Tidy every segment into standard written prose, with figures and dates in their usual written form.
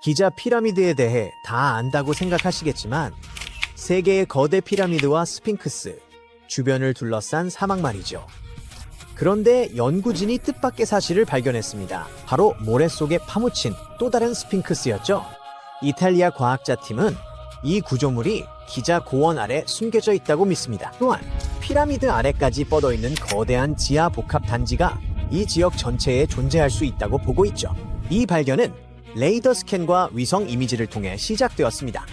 기자 피라미드에 대해 다 안다고 생각하시겠지만 세계의 거대 피라미드와 스핑크스, 주변을 둘러싼 사막 말이죠. 그런데 연구진이 뜻밖의 사실을 발견했습니다. 바로 모래 속에 파묻힌 또 다른 스핑크스였죠. 이탈리아 과학자팀은 이 구조물이 기자 고원 아래 숨겨져 있다고 믿습니다. 또한 피라미드 아래까지 뻗어있는 거대한 지하 복합 단지가 이 지역 전체에 존재할 수 있다고 보고 있죠. 이 발견은 레이더 스캔과 위성 이미지를 통해 시작되었습니다.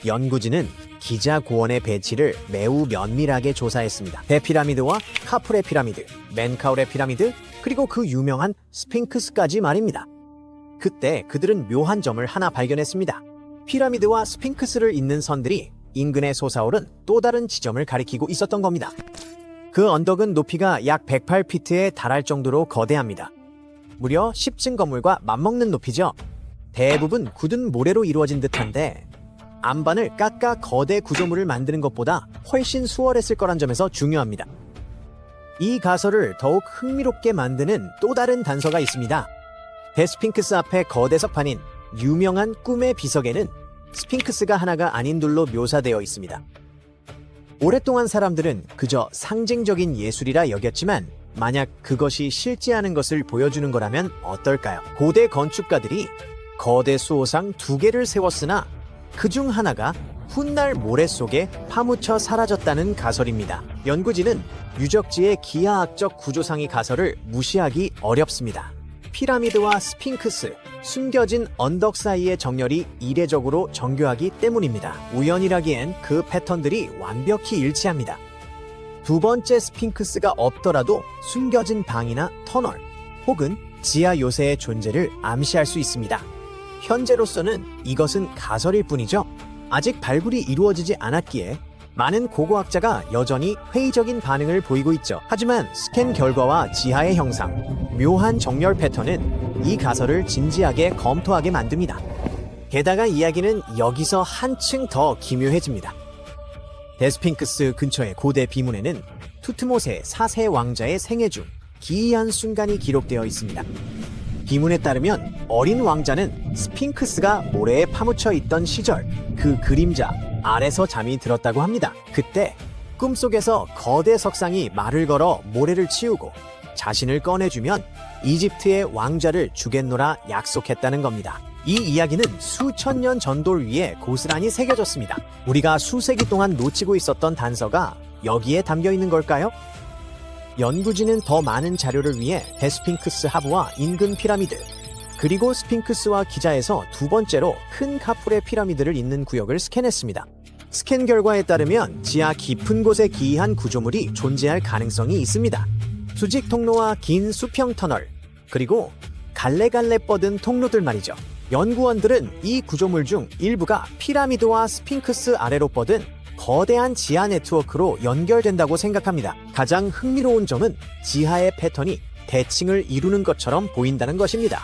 연구진은 기자 고원의 배치를 매우 면밀하게 조사했습니다. 대피라미드와 카프레 피라미드, 맨카우레 피라미드, 그리고 그 유명한 스핑크스까지 말입니다. 그때 그들은 묘한 점을 하나 발견했습니다. 피라미드와 스핑크스를 잇는 선들이 인근에 솟아오른 또 다른 지점을 가리키고 있었던 겁니다. 그 언덕은 높이가 약 108피트에 달할 정도로 거대합니다. 무려 10층 건물과 맞먹는 높이죠. 대부분 굳은 모래로 이루어진 듯한데 안반을 깎아 거대 구조물을 만드는 것보다 훨씬 수월했을 거란 점에서 중요합니다. 이 가설을 더욱 흥미롭게 만드는 또 다른 단서가 있습니다. 대스핑크스 앞에 거대 석판인 유명한 꿈의 비석에는 스핑크스가 하나가 아닌 둘로 묘사되어 있습니다. 오랫동안 사람들은 그저 상징적인 예술이라 여겼지만 만약 그것이 실제하는 것을 보여주는 거라면 어떨까요? 고대 건축가들이 거대 수호상 2개를 세웠으나 그중 하나가 훗날 모래 속에 파묻혀 사라졌다는 가설입니다. 연구진은 유적지의 기하학적 구조상의 가설을 무시하기 어렵습니다. 피라미드와 스핑크스, 숨겨진 언덕 사이의 정렬이 이례적으로 정교하기 때문입니다. 우연이라기엔 그 패턴들이 완벽히 일치합니다. 두 번째 스핑크스가 없더라도 숨겨진 방이나 터널, 혹은 지하 요새의 존재를 암시할 수 있습니다. 현재로서는 이것은 가설일 뿐이죠. 아직 발굴이 이루어지지 않았기에 많은 고고학자가 여전히 회의적인 반응을 보이고 있죠. 하지만 스캔 결과와 지하의 형상, 묘한 정렬 패턴은 이 가설을 진지하게 검토하게 만듭니다. 게다가 이야기는 여기서 한층 더 기묘해집니다. 대스핑크스 근처의 고대 비문에는 투트모세 4세 왕자의 생애 중 기이한 순간이 기록되어 있습니다. 비문에 따르면 어린 왕자는 스핑크스가 모래에 파묻혀 있던 시절 그 그림자 아래서 잠이 들었다고 합니다. 그때 꿈속에서 거대 석상이 말을 걸어 모래를 치우고 자신을 꺼내주면 이집트의 왕자를 주겠노라 약속했다는 겁니다. 이 이야기는 수천 년 전돌 위에 고스란히 새겨졌습니다. 우리가 수세기 동안 놓치고 있었던 단서가 여기에 담겨 있는 걸까요? 연구진은 더 많은 자료를 위해 대스핑크스 하부와 인근 피라미드, 그리고 스핑크스와 기자에서 두 번째로 큰 카프레 피라미드를 잇는 구역을 스캔했습니다. 스캔 결과에 따르면 지하 깊은 곳에 기이한 구조물이 존재할 가능성이 있습니다. 수직 통로와 긴 수평 터널, 그리고 갈래갈래 뻗은 통로들 말이죠. 연구원들은 이 구조물 중 일부가 피라미드와 스핑크스 아래로 뻗은 거대한 지하 네트워크로 연결된다고 생각합니다. 가장 흥미로운 점은 지하의 패턴이 대칭을 이루는 것처럼 보인다는 것입니다.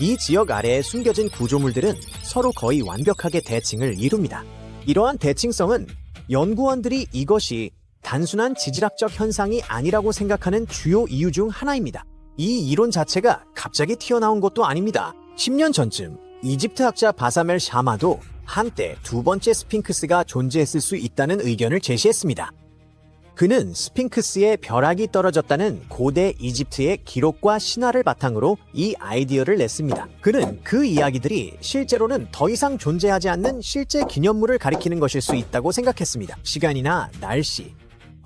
이 지역 아래에 숨겨진 구조물들은 서로 거의 완벽하게 대칭을 이룹니다. 이러한 대칭성은 연구원들이 이것이 단순한 지질학적 현상이 아니라고 생각하는 주요 이유 중 하나입니다. 이 이론 자체가 갑자기 튀어나온 것도 아닙니다. 10년 전쯤 이집트 학자 바사멜 샤마도 한때 두 번째 스핑크스가 존재했을 수 있다는 의견을 제시했습니다. 그는 스핑크스에 벼락이 떨어졌다는 고대 이집트의 기록과 신화를 바탕으로 이 아이디어를 냈습니다. 그는 그 이야기들이 실제로는 더 이상 존재하지 않는 실제 기념물을 가리키는 것일 수 있다고 생각했습니다. 시간이나 날씨,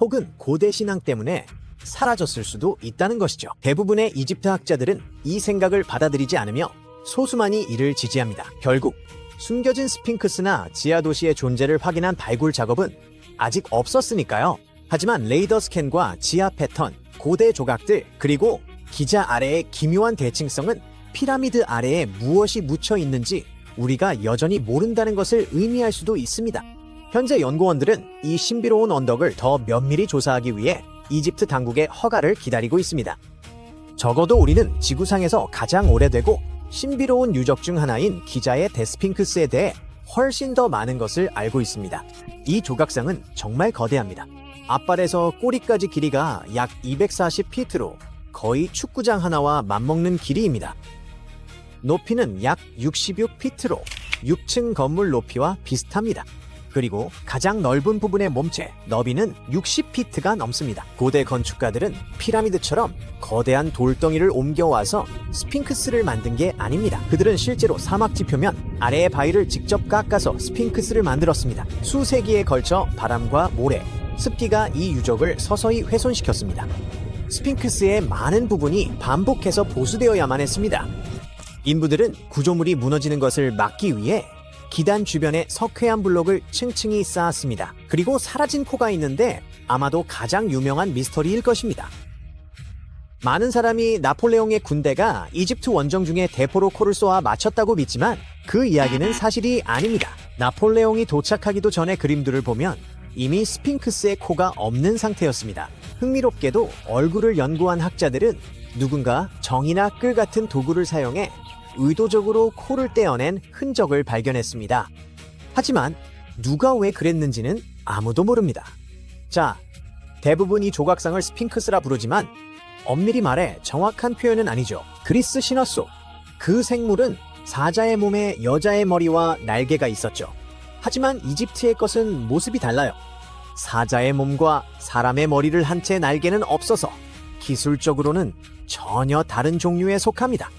혹은 고대 신앙 때문에 사라졌을 수도 있다는 것이죠. 대부분의 이집트 학자들은 이 생각을 받아들이지 않으며 소수만이 이를 지지합니다. 결국 숨겨진 스핑크스나 지하 도시의 존재를 확인한 발굴 작업은 아직 없었으니까요. 하지만 레이더 스캔과 지하 패턴, 고대 조각들, 그리고 기자 아래의 기묘한 대칭성은 피라미드 아래에 무엇이 묻혀 있는지 우리가 여전히 모른다는 것을 의미할 수도 있습니다. 현재 연구원들은 이 신비로운 언덕을 더 면밀히 조사하기 위해 이집트 당국의 허가를 기다리고 있습니다. 적어도 우리는 지구상에서 가장 오래되고 신비로운 유적 중 하나인 기자의 대스핑크스에 대해 훨씬 더 많은 것을 알고 있습니다. 이 조각상은 정말 거대합니다. 앞발에서 꼬리까지 길이가 약 240피트로 거의 축구장 하나와 맞먹는 길이입니다. 높이는 약 66피트로 6층 건물 높이와 비슷합니다. 그리고 가장 넓은 부분의 몸체, 너비는 60피트가 넘습니다. 고대 건축가들은 피라미드처럼 거대한 돌덩이를 옮겨와서 스핑크스를 만든 게 아닙니다. 그들은 실제로 사막지 표면 아래의 바위를 직접 깎아서 스핑크스를 만들었습니다. 수세기에 걸쳐 바람과 모래, 습기가 이 유적을 서서히 훼손시켰습니다. 스핑크스의 많은 부분이 반복해서 보수되어야만 했습니다. 인부들은 구조물이 무너지는 것을 막기 위해 기단 주변에 석회암 블록을 층층이 쌓았습니다. 그리고 사라진 코가 있는데 아마도 가장 유명한 미스터리일 것입니다. 많은 사람이 나폴레옹의 군대가 이집트 원정 중에 대포로 코를 쏘아 맞췄다고 믿지만 그 이야기는 사실이 아닙니다. 나폴레옹이 도착하기도 전에 그림들을 보면 이미 스핑크스의 코가 없는 상태였습니다. 흥미롭게도 얼굴을 연구한 학자들은 누군가 정이나 끌 같은 도구를 사용해 의도적으로 코를 떼어낸 흔적을 발견했습니다. 하지만 누가 왜 그랬는지는 아무도 모릅니다. 자, 대부분 이 조각상을 스핑크스라 부르지만 엄밀히 말해 정확한 표현은 아니죠. 그리스 신화 속 그 생물은 사자의 몸에 여자의 머리와 날개가 있었죠. 하지만 이집트의 것은 모습이 달라요. 사자의 몸과 사람의 머리를 한 채 날개는 없어서 기술적으로는 전혀 다른 종류에 속합니다.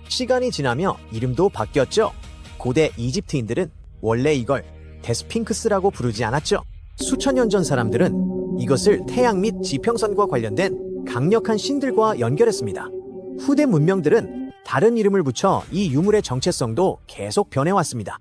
시간이 지나며 이름도 바뀌었죠. 고대 이집트인들은 원래 이걸 데스핑크스라고 부르지 않았죠. 수천 년 전 사람들은 이것을 태양 및 지평선과 관련된 강력한 신들과 연결했습니다. 후대 문명들은 다른 이름을 붙여 이 유물의 정체성도 계속 변해왔습니다.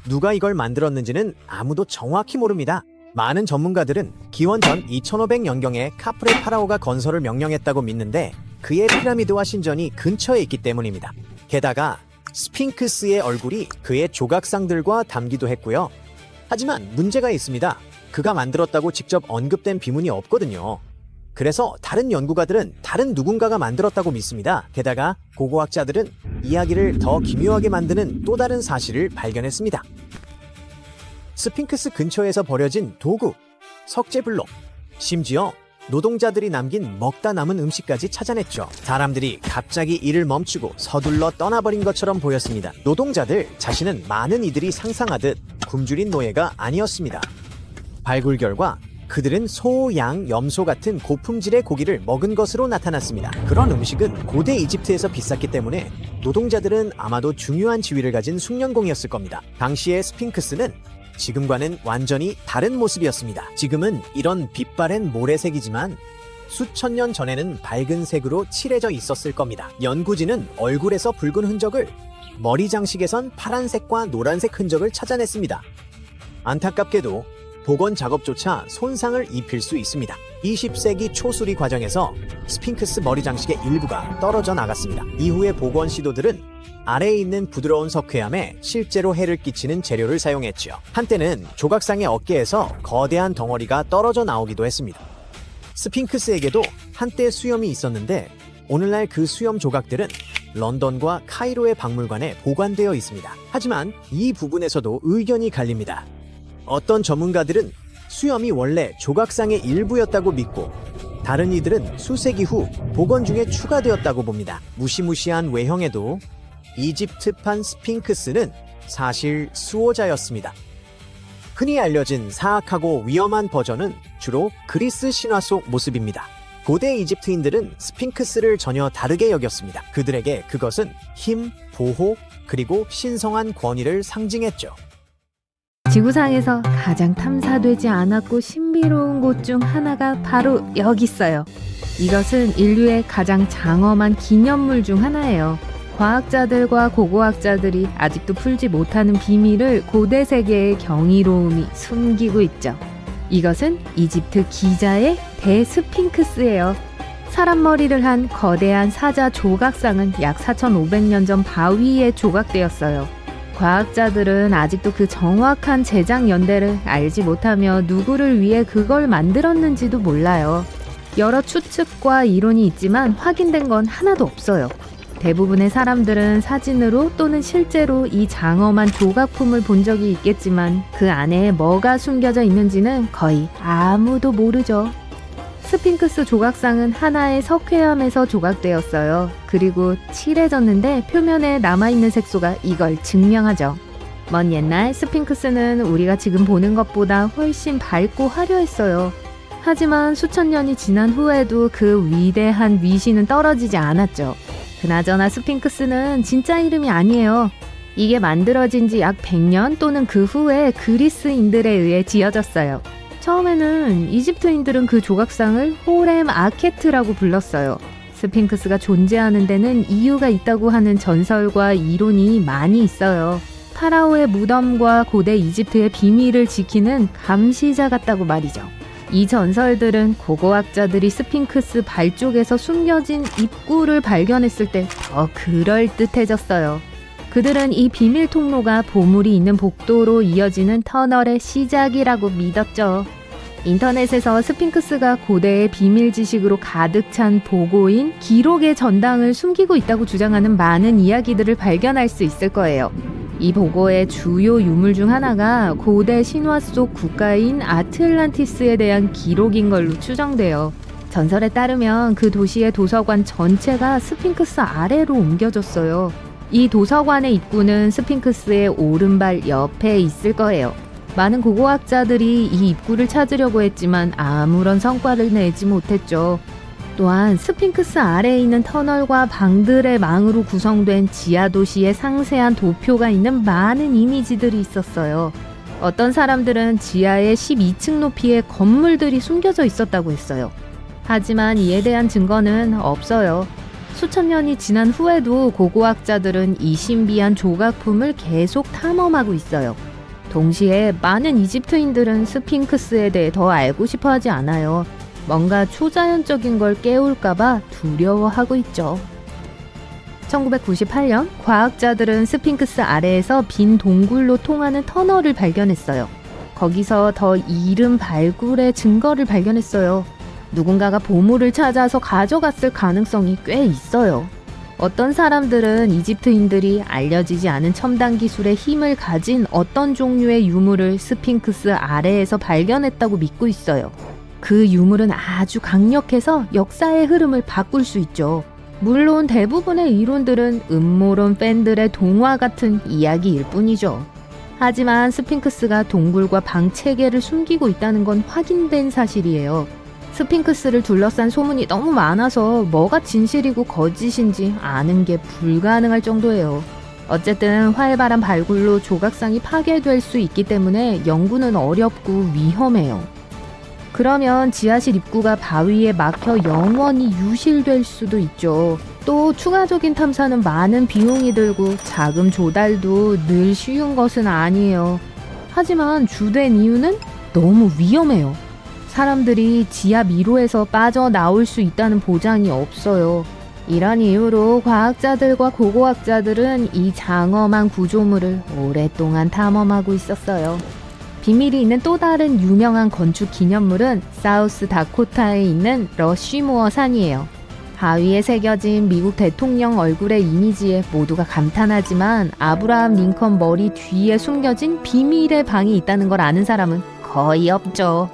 누가 이걸 만들었는지는 아무도 정확히 모릅니다. 많은 전문가들은 기원 전 2500년경에 카프레 파라오가 건설을 명령했다고 믿는데 그의 피라미드와 신전이 근처에 있기 때문입니다. 게다가 스핑크스의 얼굴이 그의 조각상들과 닮기도 했고요. 하지만 문제가 있습니다. 그가 만들었다고 직접 언급된 비문이 없거든요. 그래서 다른 연구가들은 다른 누군가가 만들었다고 믿습니다. 게다가 고고학자들은 이야기를 더 기묘하게 만드는 또 다른 사실을 발견했습니다. 스핑크스 근처에서 버려진 도구, 석재블록, 심지어 노동자들이 남긴 먹다 남은 음식까지 찾아냈죠. 사람들이 갑자기 일을 멈추고 서둘러 떠나버린 것처럼 보였습니다. 노동자들 자신은 많은 이들이 상상하듯 굶주린 노예가 아니었습니다. 발굴 결과 그들은 소, 양, 염소 같은 고품질의 고기를 먹은 것으로 나타났습니다. 그런 음식은 고대 이집트에서 비쌌기 때문에 노동자들은 아마도 중요한 지위를 가진 숙련공이었을 겁니다. 당시의 스핑크스는 지금과는 완전히 다른 모습이었습니다. 지금은 이런 빛바랜 모래색이지만 수천 년 전에는 밝은 색으로 칠해져 있었을 겁니다. 연구진은 얼굴에서 붉은 흔적을, 머리 장식에선 파란색과 노란색 흔적을 찾아냈습니다. 안타깝게도 복원 작업조차 손상을 입힐 수 있습니다. 20세기 초 수리 과정에서 스핑크스 머리 장식의 일부가 떨어져 나갔습니다. 이후의 복원 시도들은 아래에 있는 부드러운 석회암에 실제로 해를 끼치는 재료를 사용했지요. 한때는 조각상의 어깨에서 거대한 덩어리가 떨어져 나오기도 했습니다. 스핑크스에게도 한때 수염이 있었는데 오늘날 그 수염 조각들은 런던과 카이로의 박물관에 보관되어 있습니다. 하지만 이 부분에서도 의견이 갈립니다. 어떤 전문가들은 수염이 원래 조각상의 일부였다고 믿고 다른 이들은 수세기 후 복원 중에 추가되었다고 봅니다. 무시무시한 외형에도 이집트판 스핑크스는 사실 수호자였습니다. 흔히 알려진 사악하고 위험한 버전은 주로 그리스 신화 속 모습입니다. 고대 이집트인들은 스핑크스를 전혀 다르게 여겼습니다. 그들에게 그것은 힘, 보호, 그리고 신성한 권위를 상징했죠. 지구상에서 가장 탐사되지 않았고 신비로운 곳 중 하나가 바로 여기 있어요. 이것은 인류의 가장 장엄한 기념물 중 하나예요. 과학자들과 고고학자들이 아직도 풀지 못하는 비밀을 고대 세계의 경이로움이 숨기고 있죠. 이것은 이집트 기자의 대스핑크스예요. 사람 머리를 한 거대한 사자 조각상은 약 4,500년 전 바위에 조각되었어요. 과학자들은 아직도 그 정확한 제작 연대를 알지 못하며 누구를 위해 그걸 만들었는지도 몰라요. 여러 추측과 이론이 있지만 확인된 건 하나도 없어요. 대부분의 사람들은 사진으로 또는 실제로 이 장엄한 조각품을 본 적이 있겠지만 그 안에 뭐가 숨겨져 있는지는 거의 아무도 모르죠. 스핑크스 조각상은 하나의 석회암에서 조각되었어요. 그리고 칠해졌는데 표면에 남아있는 색소가 이걸 증명하죠. 먼 옛날 스핑크스는 우리가 지금 보는 것보다 훨씬 밝고 화려했어요. 하지만 수천 년이 지난 후에도 그 위대한 위신은 떨어지지 않았죠. 그나저나 스핑크스는 진짜 이름이 아니에요. 이게 만들어진 지 약 100년 또는 그 후에 그리스인들에 의해 지어졌어요. 처음에는 이집트인들은 그 조각상을 호렘 아케트라고 불렀어요. 스핑크스가 존재하는 데는 이유가 있다고 하는 전설과 이론이 많이 있어요. 파라오의 무덤과 고대 이집트의 비밀을 지키는 감시자 같다고 말이죠. 이 전설들은 고고학자들이 스핑크스 발 쪽에서 숨겨진 입구를 발견했을 때 더 그럴듯해졌어요. 그들은 이 비밀 통로가 보물이 있는 복도로 이어지는 터널의 시작이라고 믿었죠. 인터넷에서 스핑크스가 고대의 비밀 지식으로 가득 찬 보고인 기록의 전당을 숨기고 있다고 주장하는 많은 이야기들을 발견할 수 있을 거예요. 이 보고의 주요 유물 중 하나가 고대 신화 속 국가인 아틀란티스에 대한 기록인 걸로 추정돼요. 전설에 따르면 그 도시의 도서관 전체가 스핑크스 아래로 옮겨졌어요. 이 도서관의 입구는 스핑크스의 오른발 옆에 있을 거예요. 많은 고고학자들이 이 입구를 찾으려고 했지만 아무런 성과를 내지 못했죠. 또한 스핑크스 아래에 있는 터널과 방들의 망으로 구성된 지하 도시의 상세한 도표가 있는 많은 이미지들이 있었어요. 어떤 사람들은 지하에 12층 높이의 건물들이 숨겨져 있었다고 했어요. 하지만 이에 대한 증거는 없어요. 수천 년이 지난 후에도 고고학자들은 이 신비한 조각품을 계속 탐험하고 있어요. 동시에 많은 이집트인들은 스핑크스에 대해 더 알고 싶어 하지 않아요. 뭔가 초자연적인 걸 깨울까봐 두려워하고 있죠. 1998년 과학자들은 스핑크스 아래에서 빈 동굴로 통하는 터널을 발견했어요. 거기서 더 이른 발굴의 증거를 발견했어요. 누군가가 보물을 찾아서 가져갔을 가능성이 꽤 있어요. 어떤 사람들은 이집트인들이 알려지지 않은 첨단 기술의 힘을 가진 어떤 종류의 유물을 스핑크스 아래에서 발견했다고 믿고 있어요. 그 유물은 아주 강력해서 역사의 흐름을 바꿀 수 있죠. 물론 대부분의 이론들은 음모론 팬들의 동화 같은 이야기일 뿐이죠. 하지만 스핑크스가 동굴과 방 체계를 숨기고 있다는 건 확인된 사실이에요. 스핑크스를 둘러싼 소문이 너무 많아서 뭐가 진실이고 거짓인지 아는 게 불가능할 정도예요. 어쨌든 활발한 발굴로 조각상이 파괴될 수 있기 때문에 연구는 어렵고 위험해요. 그러면 지하실 입구가 바위에 막혀 영원히 유실될 수도 있죠. 또 추가적인 탐사는 많은 비용이 들고 자금 조달도 늘 쉬운 것은 아니에요. 하지만 주된 이유는 너무 위험해요. 사람들이 지하 미로에서 빠져나올 수 있다는 보장이 없어요. 이런 이유로 과학자들과 고고학자들은 이 장엄한 구조물을 오랫동안 탐험하고 있었어요. 비밀이 있는 또 다른 유명한 건축 기념물은 사우스 다코타에 있는 러쉬모어 산이에요. 바위에 새겨진 미국 대통령 얼굴의 이미지에 모두가 감탄하지만 아브라함 링컨 머리 뒤에 숨겨진 비밀의 방이 있다는 걸 아는 사람은 거의 없죠.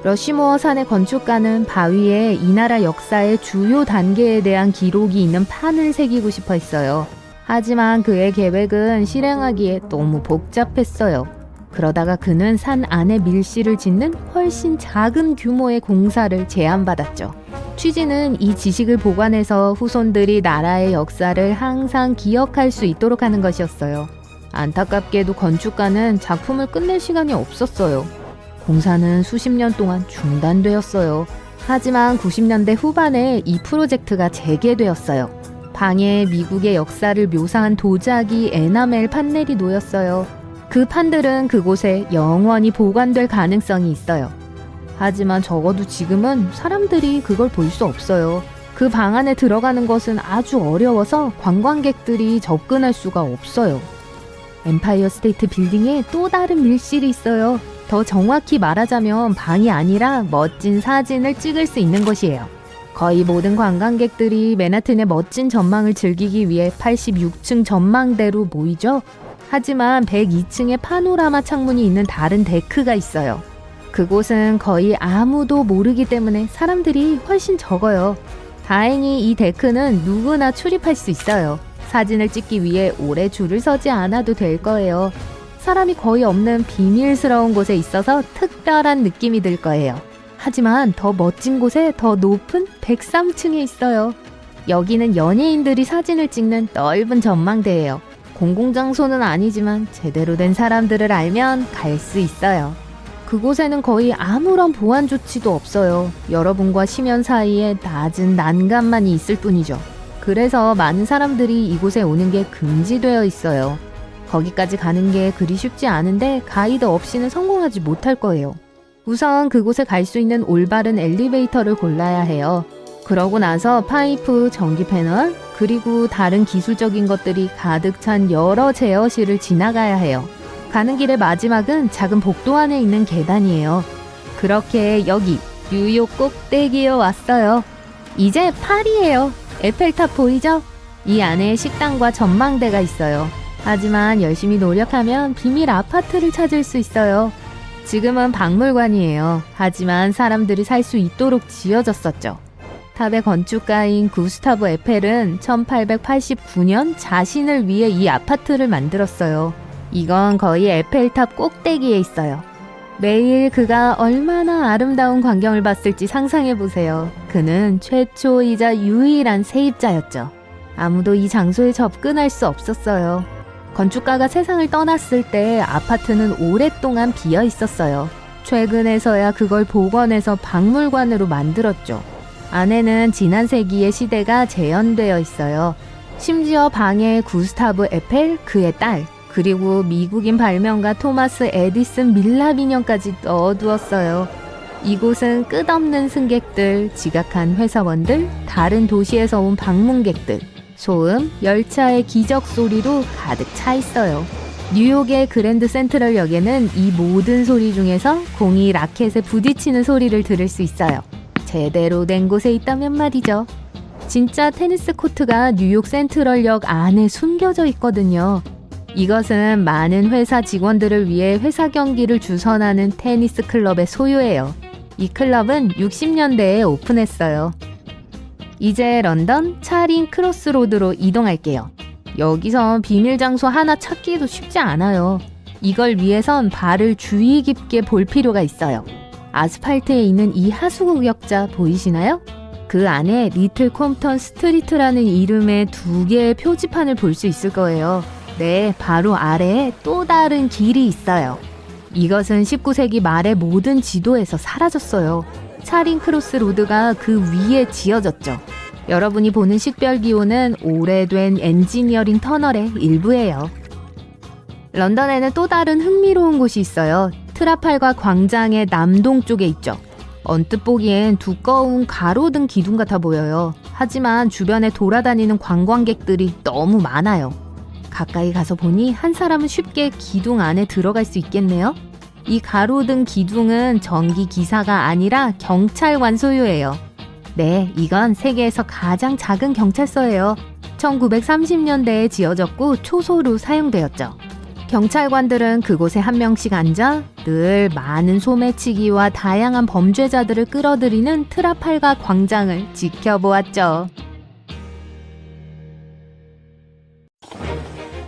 러쉬모어 산의 건축가는 바위에 이 나라 역사의 주요 단계에 대한 기록이 있는 판을 새기고 싶어 했어요. 하지만 그의 계획은 실행하기에 너무 복잡했어요. 그러다가 그는 산 안에 밀실을 짓는 훨씬 작은 규모의 공사를 제안받았죠. 취지는 이 지식을 보관해서 후손들이 나라의 역사를 항상 기억할 수 있도록 하는 것이었어요. 안타깝게도 건축가는 작품을 끝낼 시간이 없었어요. 공사는 수십 년 동안 중단되었어요. 하지만 90년대 후반에 이 프로젝트가 재개되었어요. 방에 미국의 역사를 묘사한 도자기 에나멜 판넬이 놓였어요. 그 판들은 그곳에 영원히 보관될 가능성이 있어요. 하지만 적어도 지금은 사람들이 그걸 볼 수 없어요. 그 방 안에 들어가는 것은 아주 어려워서 관광객들이 접근할 수가 없어요. 엠파이어 스테이트 빌딩에 또 다른 밀실이 있어요. 더 정확히 말하자면 방이 아니라 멋진 사진을 찍을 수 있는 곳이에요. 거의 모든 관광객들이 맨하튼의 멋진 전망을 즐기기 위해 86층 전망대로 모이죠. 하지만 102층에 파노라마 창문이 있는 다른 데크가 있어요. 그곳은 거의 아무도 모르기 때문에 사람들이 훨씬 적어요. 다행히 이 데크는 누구나 출입할 수 있어요. 사진을 찍기 위해 오래 줄을 서지 않아도 될 거예요. 사람이 거의 없는 비밀스러운 곳에 있어서 특별한 느낌이 들 거예요. 하지만 더 멋진 곳에 더 높은 103층에 있어요. 여기는 연예인들이 사진을 찍는 넓은 전망대예요. 공공장소는 아니지만 제대로 된 사람들을 알면 갈 수 있어요. 그곳에는 거의 아무런 보안 조치도 없어요. 여러분과 심연 사이에 낮은 난간만이 있을 뿐이죠. 그래서 많은 사람들이 이곳에 오는 게 금지되어 있어요. 거기까지 가는 게 그리 쉽지 않은데 가이드 없이는 성공하지 못할 거예요. 우선 그곳에 갈 수 있는 올바른 엘리베이터를 골라야 해요. 그러고 나서 파이프, 전기 패널, 그리고 다른 기술적인 것들이 가득 찬 여러 제어실을 지나가야 해요. 가는 길의 마지막은 작은 복도 안에 있는 계단이에요. 그렇게 여기 뉴욕 꼭대기에 왔어요. 이제 파리예요. 에펠탑 보이죠? 이 안에 식당과 전망대가 있어요. 하지만 열심히 노력하면 비밀 아파트를 찾을 수 있어요. 지금은 박물관이에요. 하지만 사람들이 살 수 있도록 지어졌었죠. 탑의 건축가인 구스타브 에펠은 1889년 자신을 위해 이 아파트를 만들었어요. 이건 거의 에펠탑 꼭대기에 있어요. 매일 그가 얼마나 아름다운 광경을 봤을지 상상해보세요. 그는 최초이자 유일한 세입자였죠. 아무도 이 장소에 접근할 수 없었어요. 건축가가 세상을 떠났을 때 아파트는 오랫동안 비어 있었어요. 최근에서야 그걸 복원해서 박물관으로 만들었죠. 안에는 지난 세기의 시대가 재현되어 있어요. 심지어 방에 구스타브 에펠, 그의 딸, 그리고 미국인 발명가 토마스 에디슨 밀랍 인형까지 넣어두었어요. 이곳은 끝없는 승객들, 지각한 회사원들, 다른 도시에서 온 방문객들, 소음, 열차의 기적 소리로 가득 차 있어요. 뉴욕의 그랜드 센트럴역에는 이 모든 소리 중에서 공이 라켓에 부딪히는 소리를 들을 수 있어요. 제대로 된 곳에 있다면 말이죠. 진짜 테니스 코트가 뉴욕 센트럴역 안에 숨겨져 있거든요. 이것은 많은 회사 직원들을 위해 회사 경기를 주선하는 테니스 클럽의 소유예요. 이 클럽은 60년대에 오픈했어요. 이제 런던 차링 크로스로드로 이동할게요. 여기선 비밀 장소 하나 찾기도 쉽지 않아요. 이걸 위해선 발을 주의 깊게 볼 필요가 있어요. 아스팔트에 있는 이 하수구역자 보이시나요? 그 안에 리틀 콤턴 스트리트라는 이름의 2개의 표지판을 볼 수 있을 거예요. 네, 바로 아래에 또 다른 길이 있어요. 이것은 19세기 말의 모든 지도에서 사라졌어요. 차링 크로스 로드가 그 위에 지어졌죠. 여러분이 보는 식별기호는 오래된 엔지니어링 터널의 일부예요. 런던에는 또 다른 흥미로운 곳이 있어요. 트라팔가 광장의 남동쪽에 있죠. 언뜻 보기엔 두꺼운 가로등 기둥 같아 보여요. 하지만 주변에 돌아다니는 관광객들이 너무 많아요. 가까이 가서 보니 한 사람은 쉽게 기둥 안에 들어갈 수 있겠네요. 이 가로등 기둥은 전기 기사가 아니라 경찰관 소유예요. 네, 이건 세계에서 가장 작은 경찰서예요. 1930년대에 지어졌고 초소로 사용되었죠. 경찰관들은 그곳에 한 명씩 앉아 늘 많은 소매치기와 다양한 범죄자들을 끌어들이는 트라팔가 광장을 지켜보았죠.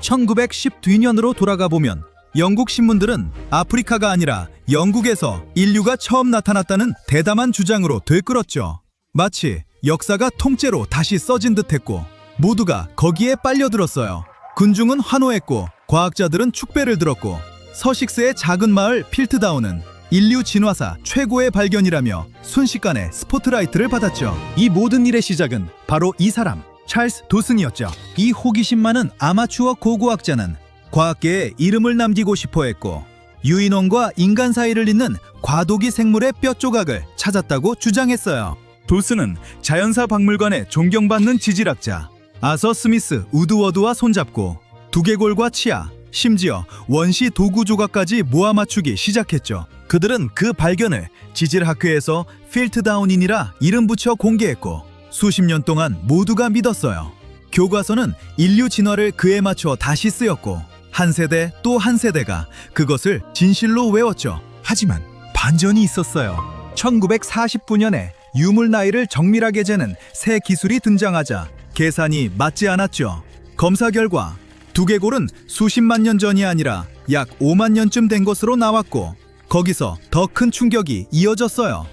1910뒤년으로 돌아가 보면 영국 신문들은 아프리카가 아니라 영국에서 인류가 처음 나타났다는 대담한 주장으로 되끓었죠. 마치 역사가 통째로 다시 써진 듯했고 모두가 거기에 빨려들었어요. 군중은 환호했고 과학자들은 축배를 들었고 서식스의 작은 마을 필트다운은 인류 진화사 최고의 발견이라며 순식간에 스포트라이트를 받았죠. 이 모든 일의 시작은 바로 이 사람, 찰스 도슨이었죠. 이 호기심 많은 아마추어 고고학자는 과학계에 이름을 남기고 싶어했고 유인원과 인간 사이를 잇는 과도기 생물의 뼈 조각을 찾았다고 주장했어요. 도슨은 자연사 박물관에 존경받는 지질학자 아서 스미스 우드워드와 손잡고 두개골과 치아, 심지어 원시 도구 조각까지 모아 맞추기 시작했죠. 그들은 그 발견을 지질학회에서 필트다운인이라 이름 붙여 공개했고 수십 년 동안 모두가 믿었어요. 교과서는 인류 진화를 그에 맞춰 다시 쓰였고 한 세대 또 한 세대가 그것을 진실로 외웠죠. 하지만 반전이 있었어요. 1949년에 유물 나이를 정밀하게 재는 새 기술이 등장하자 계산이 맞지 않았죠. 검사 결과 두개골은 수십만 년 전이 아니라 약 5만 년쯤 된 것으로 나왔고 거기서 더 큰 충격이 이어졌어요.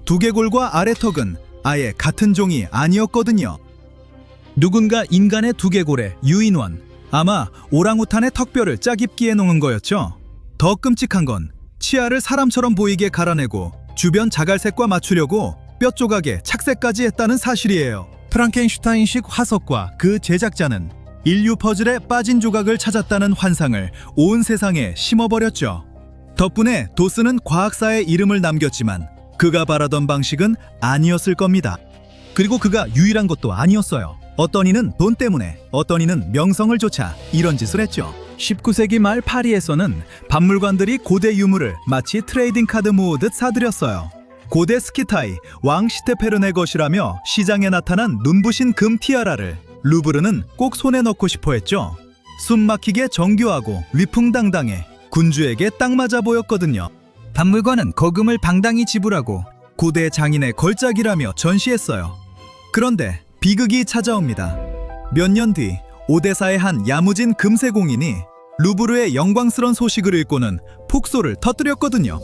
두개골과 아래턱은 아예 같은 종이 아니었거든요. 누군가 인간의 두개골에 유인원, 아마 오랑우탄의 턱뼈를 짜깁기 해놓은 거였죠. 더 끔찍한 건 치아를 사람처럼 보이게 갈아내고 주변 자갈색과 맞추려고 뼈 조각에 착색까지 했다는 사실이에요. 프랑켄슈타인식 화석과 그 제작자는 인류 퍼즐에 빠진 조각을 찾았다는 환상을 온 세상에 심어버렸죠. 덕분에 도스는 과학사에 이름을 남겼지만 그가 바라던 방식은 아니었을 겁니다. 그리고 그가 유일한 것도 아니었어요. 어떤 이는 돈 때문에, 어떤 이는 명성을 쫓아 이런 짓을 했죠. 19세기 말 파리에서는 박물관들이 고대 유물을 마치 트레이딩 카드 모으듯 사들였어요. 고대 스키타이 왕 시테페른의 것이라며 시장에 나타난 눈부신 금 티아라를 루브르는 꼭 손에 넣고 싶어 했죠. 숨막히게 정교하고 위풍당당해 군주에게 딱 맞아 보였거든요. 박물관은 거금을 방당히 지불하고 고대 장인의 걸작이라며 전시했어요. 그런데 비극이 찾아옵니다. 몇 년 뒤 오데사의 한 야무진 금세공인이 루브르의 영광스런 소식을 읽고는 폭소를 터뜨렸거든요.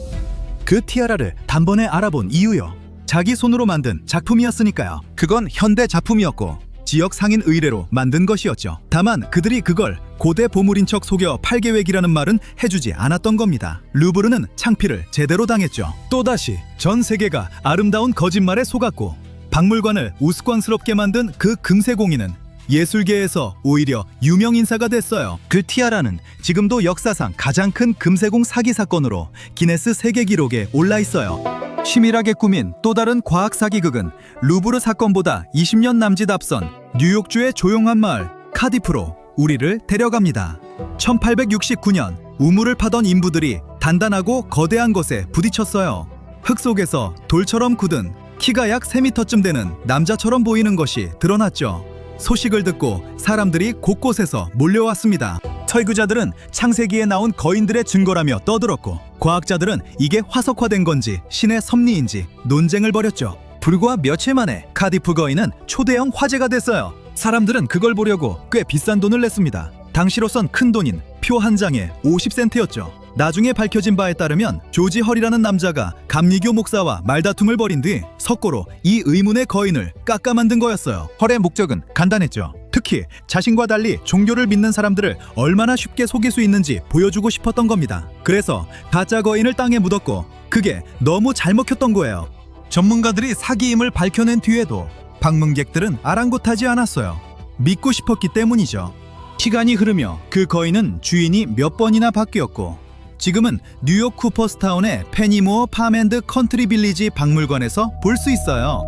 그 티아라를 단번에 알아본 이유요. 자기 손으로 만든 작품이었으니까요. 그건 현대 작품이었고 지역 상인 의뢰로 만든 것이었죠. 다만 그들이 그걸 고대 보물인 척 속여 팔계획이라는 말은 해주지 않았던 겁니다. 루브르는 창피를 제대로 당했죠. 또다시 전 세계가 아름다운 거짓말에 속았고 박물관을 우스꽝스럽게 만든 그 금세공인은 예술계에서 오히려 유명 인사가 됐어요. 그 티아라는 지금도 역사상 가장 큰 금세공 사기 사건으로 기네스 세계 기록에 올라 있어요. 치밀하게 꾸민 또 다른 과학 사기극은 루브르 사건보다 20년 남짓 앞선 뉴욕주의 조용한 마을 카디프로 우리를 데려갑니다. 1869년 우물을 파던 인부들이 단단하고 거대한 것에 부딪혔어요. 흙 속에서 돌처럼 굳은 키가 약 3m쯤 되는 남자처럼 보이는 것이 드러났죠. 소식을 듣고 사람들이 곳곳에서 몰려왔습니다. 설교자들은 창세기에 나온 거인들의 증거라며 떠들었고 과학자들은 이게 화석화된 건지 신의 섭리인지 논쟁을 벌였죠. 불과 며칠 만에 카디프 거인은 초대형 화제가 됐어요. 사람들은 그걸 보려고 꽤 비싼 돈을 냈습니다. 당시로선 큰 돈인 표 한 장에 50센트였죠. 나중에 밝혀진 바에 따르면 조지 헐이라는 남자가 감리교 목사와 말다툼을 벌인 뒤 석고로 이 의문의 거인을 깎아 만든 거였어요. 헐의 목적은 간단했죠. 특히 자신과 달리 종교를 믿는 사람들을 얼마나 쉽게 속일 수 있는지 보여주고 싶었던 겁니다. 그래서 가짜 거인을 땅에 묻었고 그게 너무 잘 먹혔던 거예요. 전문가들이 사기임을 밝혀낸 뒤에도 방문객들은 아랑곳하지 않았어요. 믿고 싶었기 때문이죠. 시간이 흐르며 그 거인은 주인이 몇 번이나 바뀌었고 지금은 뉴욕 쿠퍼스타운의 페니모어 팜앤드 컨트리 빌리지 박물관에서 볼 수 있어요.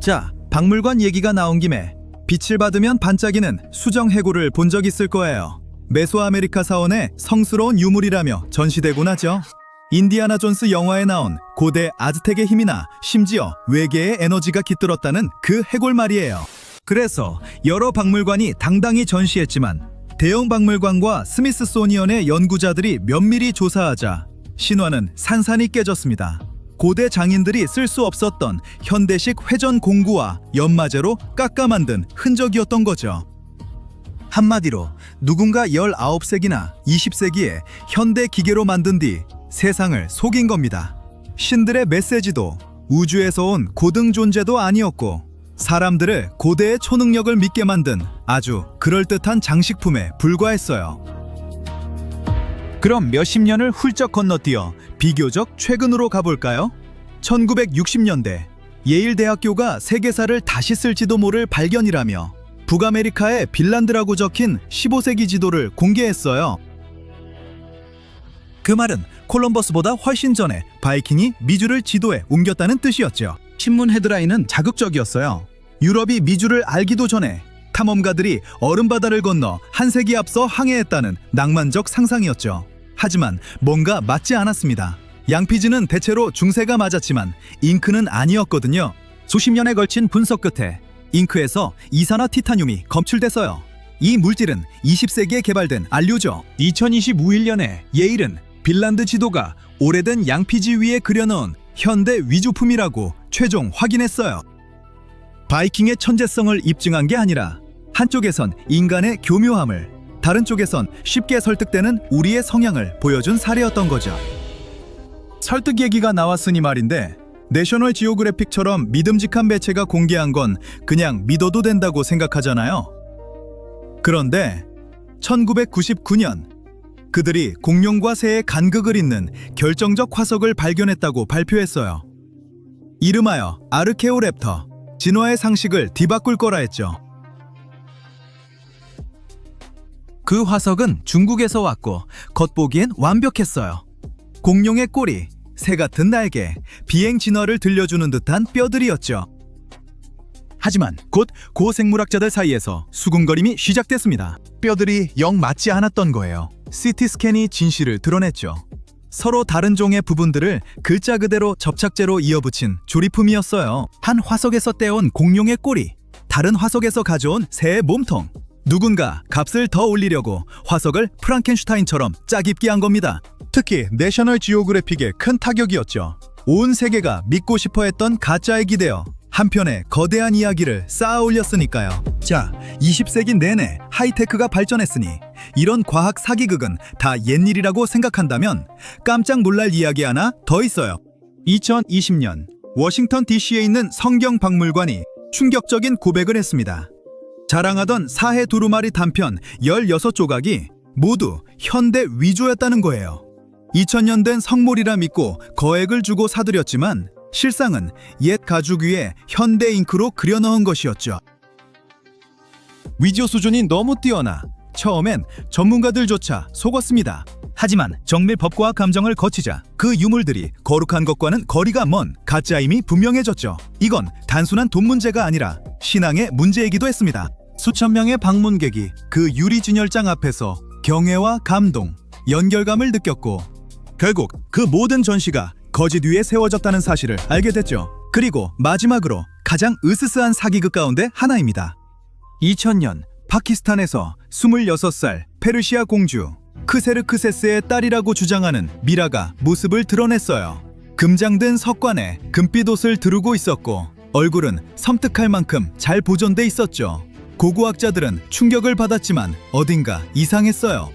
자, 박물관 얘기가 나온 김에 빛을 받으면 반짝이는 수정 해골을 본 적 있을 거예요. 메소아메리카 사원의 성스러운 유물이라며 전시되곤 하죠. 인디아나 존스 영화에 나온 고대 아즈텍의 힘이나 심지어 외계의 에너지가 깃들었다는 그 해골 말이에요. 그래서 여러 박물관이 당당히 전시했지만 대형 박물관과 스미스소니언의 연구자들이 면밀히 조사하자 신화는 산산이 깨졌습니다. 고대 장인들이 쓸 수 없었던 현대식 회전 공구와 연마제로 깎아 만든 흔적이었던 거죠. 한마디로 누군가 19세기나 20세기에 현대 기계로 만든 뒤 세상을 속인 겁니다. 신들의 메시지도 우주에서 온 고등 존재도 아니었고 사람들을 고대의 초능력을 믿게 만든 아주 그럴듯한 장식품에 불과했어요. 그럼 몇십 년을 훌쩍 건너뛰어 비교적 최근으로 가볼까요? 1960년대 예일대학교가 세계사를 다시 쓸지도 모를 발견이라며 북아메리카의 빈란드라고 적힌 15세기 지도를 공개했어요. 그 말은 콜럼버스보다 훨씬 전에 바이킹이 미주를 지도에 옮겼다는 뜻이었죠. 신문 헤드라인은 자극적이었어요. 유럽이 미주를 알기도 전에 탐험가들이 얼음바다를 건너 한 세기 앞서 항해했다는 낭만적 상상이었죠. 하지만 뭔가 맞지 않았습니다. 양피지는 대체로 중세가 맞았지만 잉크는 아니었거든요. 수십 년에 걸친 분석 끝에 잉크에서 이산화티타늄이 검출됐어요. 이 물질은 20세기에 개발된 안료죠. 2025년에 예일은 빈란드 지도가 오래된 양피지 위에 그려놓은 현대 위조품이라고 최종 확인했어요. 바이킹의 천재성을 입증한 게 아니라 한쪽에선 인간의 교묘함을, 다른 쪽에선 쉽게 설득되는 우리의 성향을 보여준 사례였던 거죠. 설득 얘기가 나왔으니 말인데, 내셔널 지오그래픽처럼 믿음직한 매체가 공개한 건 그냥 믿어도 된다고 생각하잖아요. 그런데 1999년 그들이 공룡과 새의 간극을 잇는 결정적 화석을 발견했다고 발표했어요. 이름하여 아르케오랩터, 진화의 상식을 뒤바꿀 거라 했죠. 그 화석은 중국에서 왔고 겉보기엔 완벽했어요. 공룡의 꼬리, 새 같은 날개, 비행 진화를 들려주는 듯한 뼈들이었죠. 하지만 곧 고생물학자들 사이에서 수군거림이 시작됐습니다. 뼈들이 영 맞지 않았던 거예요. CT 스캔이 진실을 드러냈죠. 서로 다른 종의 부분들을 글자 그대로 접착제로 이어붙인 조리품이었어요. 한 화석에서 떼온 공룡의 꼬리, 다른 화석에서 가져온 새의 몸통. 누군가 값을 더 올리려고 화석을 프랑켄슈타인처럼 짜깁기 한 겁니다. 특히 내셔널 지오그래픽에 큰 타격이었죠. 온 세계가 믿고 싶어 했던 가짜에 기대어 한편의 거대한 이야기를 쌓아 올렸으니까요. 자, 20세기 내내 하이테크가 발전했으니 이런 과학 사기극은 다 옛일이라고 생각한다면 깜짝 놀랄 이야기 하나 더 있어요. 2020년 워싱턴 DC에 있는 성경박물관이 충격적인 고백을 했습니다. 자랑하던 사해 두루마리 단편 16조각이 모두 현대 위조였다는 거예요. 2000년 된 성물이라 믿고 거액을 주고 사들였지만 실상은 옛 가죽 위에 현대 잉크로 그려넣은 것이었죠. 위조 수준이 너무 뛰어나 처음엔 전문가들조차 속았습니다. 하지만 정밀 법과 감정을 거치자 그 유물들이 거룩한 것과는 거리가 먼 가짜임이 분명해졌죠. 이건 단순한 돈 문제가 아니라 신앙의 문제이기도 했습니다. 수천 명의 방문객이 그 유리 진열장 앞에서 경애와 감동, 연결감을 느꼈고 결국 그 모든 전시가 거짓 위에 세워졌다는 사실을 알게 됐죠. 그리고 마지막으로 가장 으스스한 사기극 가운데 하나입니다. 2000년 파키스탄에서 26살 페르시아 공주 크세르크세스의 딸이라고 주장하는 미라가 모습을 드러냈어요. 금장된 석관에 금빛 옷을 두르고 있었고 얼굴은 섬뜩할 만큼 잘 보존돼 있었죠. 고고학자들은 충격을 받았지만 어딘가 이상했어요.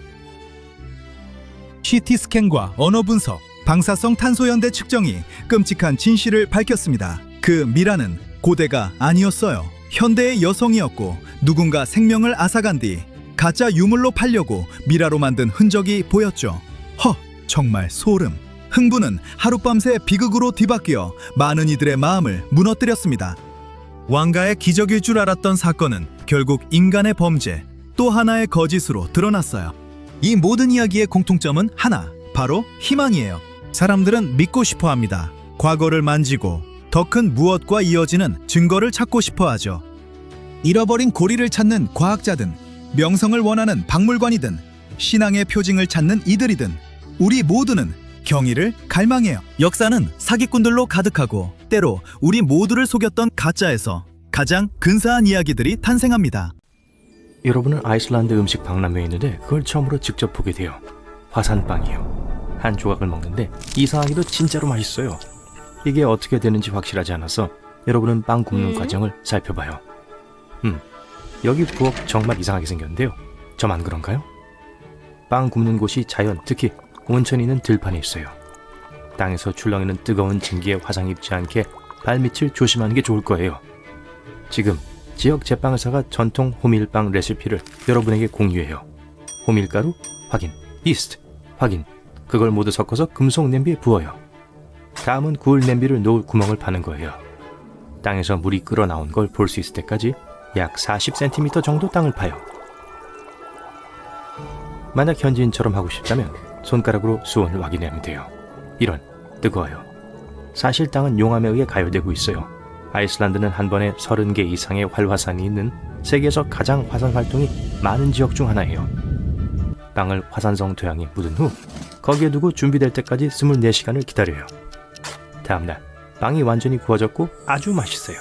CT 스캔과 언어 분석, 방사성 탄소연대 측정이 끔찍한 진실을 밝혔습니다. 그 미라는 고대가 아니었어요. 현대의 여성이었고 누군가 생명을 앗아간 뒤 가짜 유물로 팔려고 미라로 만든 흔적이 보였죠. 정말 소름. 흥부는 하룻밤새 비극으로 뒤바뀌어 많은 이들의 마음을 무너뜨렸습니다. 왕가의 기적일 줄 알았던 사건은 결국 인간의 범죄, 또 하나의 거짓으로 드러났어요. 이 모든 이야기의 공통점은 하나, 바로 희망이에요. 사람들은 믿고 싶어 합니다. 과거를 만지고 더 큰 무엇과 이어지는 증거를 찾고 싶어 하죠. 잃어버린 고리를 찾는 과학자든, 명성을 원하는 박물관이든, 신앙의 표징을 찾는 이들이든 우리 모두는 경의를 갈망해요. 역사는 사기꾼들로 가득하고 때로 우리 모두를 속였던 가짜에서 가장 근사한 이야기들이 탄생합니다. 여러분은 아이슬란드 음식 박람회에 있는데 그걸 처음으로 직접 보게 돼요. 화산빵이에요. 한 조각을 먹는데 이상하게도 진짜로 맛있어요. 이게 어떻게 되는지 확실하지 않아서 여러분은 빵 굽는 과정을 살펴봐요. 여기 부엌 정말 이상하게 생겼는데요. 저만 그런가요? 빵 굽는 곳이 자연, 특히 온천이 있는 들판에 있어요. 땅에서 출렁이는 뜨거운 증기에 화상 입지 않게 발밑을 조심하는 게 좋을 거예요. 지금 지역 제빵사가 전통 호밀빵 레시피를 여러분에게 공유해요. 호밀가루 확인, 이스트 확인, 그걸 모두 섞어서 금속 냄비에 부어요. 다음은 구울 냄비를 놓을 구멍을 파는 거예요. 땅에서 물이 끓어나온 걸 볼 수 있을 때까지 약 40cm 정도 땅을 파요. 만약 현지인처럼 하고 싶다면 손가락으로 수온을 확인하면 돼요. 이런, 뜨거워요. 사실 땅은 용암에 의해 가열되고 있어요. 아이슬란드는 한 번에 30개 이상의 활화산이 있는 세계에서 가장 화산 활동이 많은 지역 중 하나예요. 빵을 화산성 토양에 묻은 후 거기에 두고 준비될 때까지 24시간을 기다려요. 다음날 빵이 완전히 구워졌고 아주 맛있어요.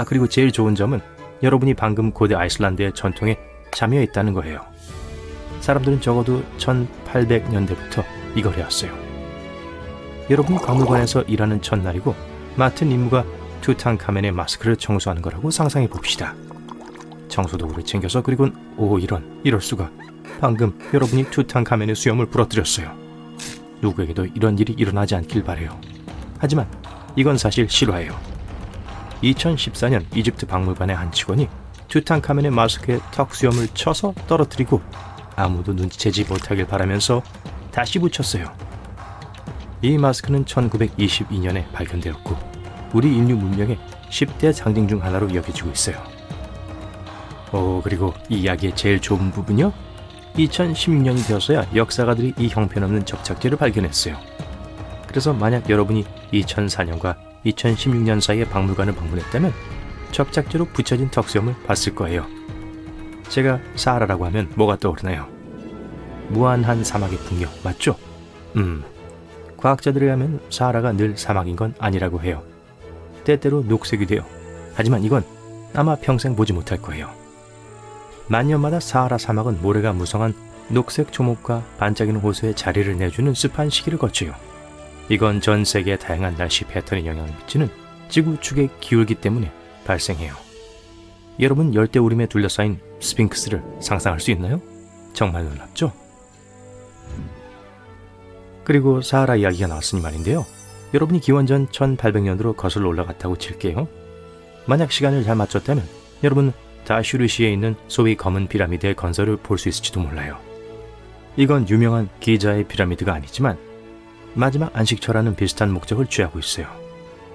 그리고 제일 좋은 점은 여러분이 방금 고대 아이슬란드의 전통에 참여했다는 거예요. 사람들은 적어도 1800년대부터 이걸 해왔어요. 여러분이 박물관에서 일하는 첫날이고 맡은 임무가 투탕카멘의 마스크를 청소하는 거라고 상상해 봅시다. 청소도구를 챙겨서 그리고 이럴 수가. 방금 여러분이 투탕카멘의 수염을 부러뜨렸어요. 누구에게도 이런 일이 일어나지 않길 바래요. 하지만 이건 사실 실화예요. 2014년 이집트 박물관의 한 직원이 투탕카멘의 마스크에 턱 수염을 쳐서 떨어뜨리고 아무도 눈치채지 못하길 바라면서 다시 붙였어요. 이 마스크는 1922년에 발견되었고 우리 인류 문명의 10대 상징 중 하나로 여겨지고 있어요. 그리고 이 이야기의 제일 좋은 부분이요. 2016년이 되어서야 역사가들이 이 형편없는 접착제를 발견했어요. 그래서 만약 여러분이 2004년과 2016년 사이에 박물관을 방문했다면 접착제로 붙여진 턱수염을 봤을 거예요. 제가 사하라라고 하면 뭐가 떠오르나요? 무한한 사막의 풍경, 맞죠? 과학자들에 의하면 사하라가 늘 사막인 건 아니라고 해요. 때때로 녹색이 돼요. 하지만 이건 아마 평생 보지 못할 거예요. 만년마다 사하라 사막은 모래가 무성한 녹색 초목과 반짝이는 호수에 자리를 내주는 습한 시기를 거쳐요. 이건 전 세계의 다양한 날씨 패턴에 영향을 미치는 지구 축의 기울기 때문에 발생해요. 여러분 열대우림에 둘러싸인 스핑크스를 상상할 수 있나요? 정말 놀랍죠? 그리고 사하라 이야기가 나왔으니 말인데요. 여러분이 기원전 1800년으로 거슬러 올라갔다고 칠게요. 만약 시간을 잘 맞췄다면 여러분 다슈르시에 있는 소위 검은 피라미드의 건설을 볼 수 있을지도 몰라요. 이건 유명한 기자의 피라미드가 아니지만 마지막 안식처라는 비슷한 목적을 취하고 있어요.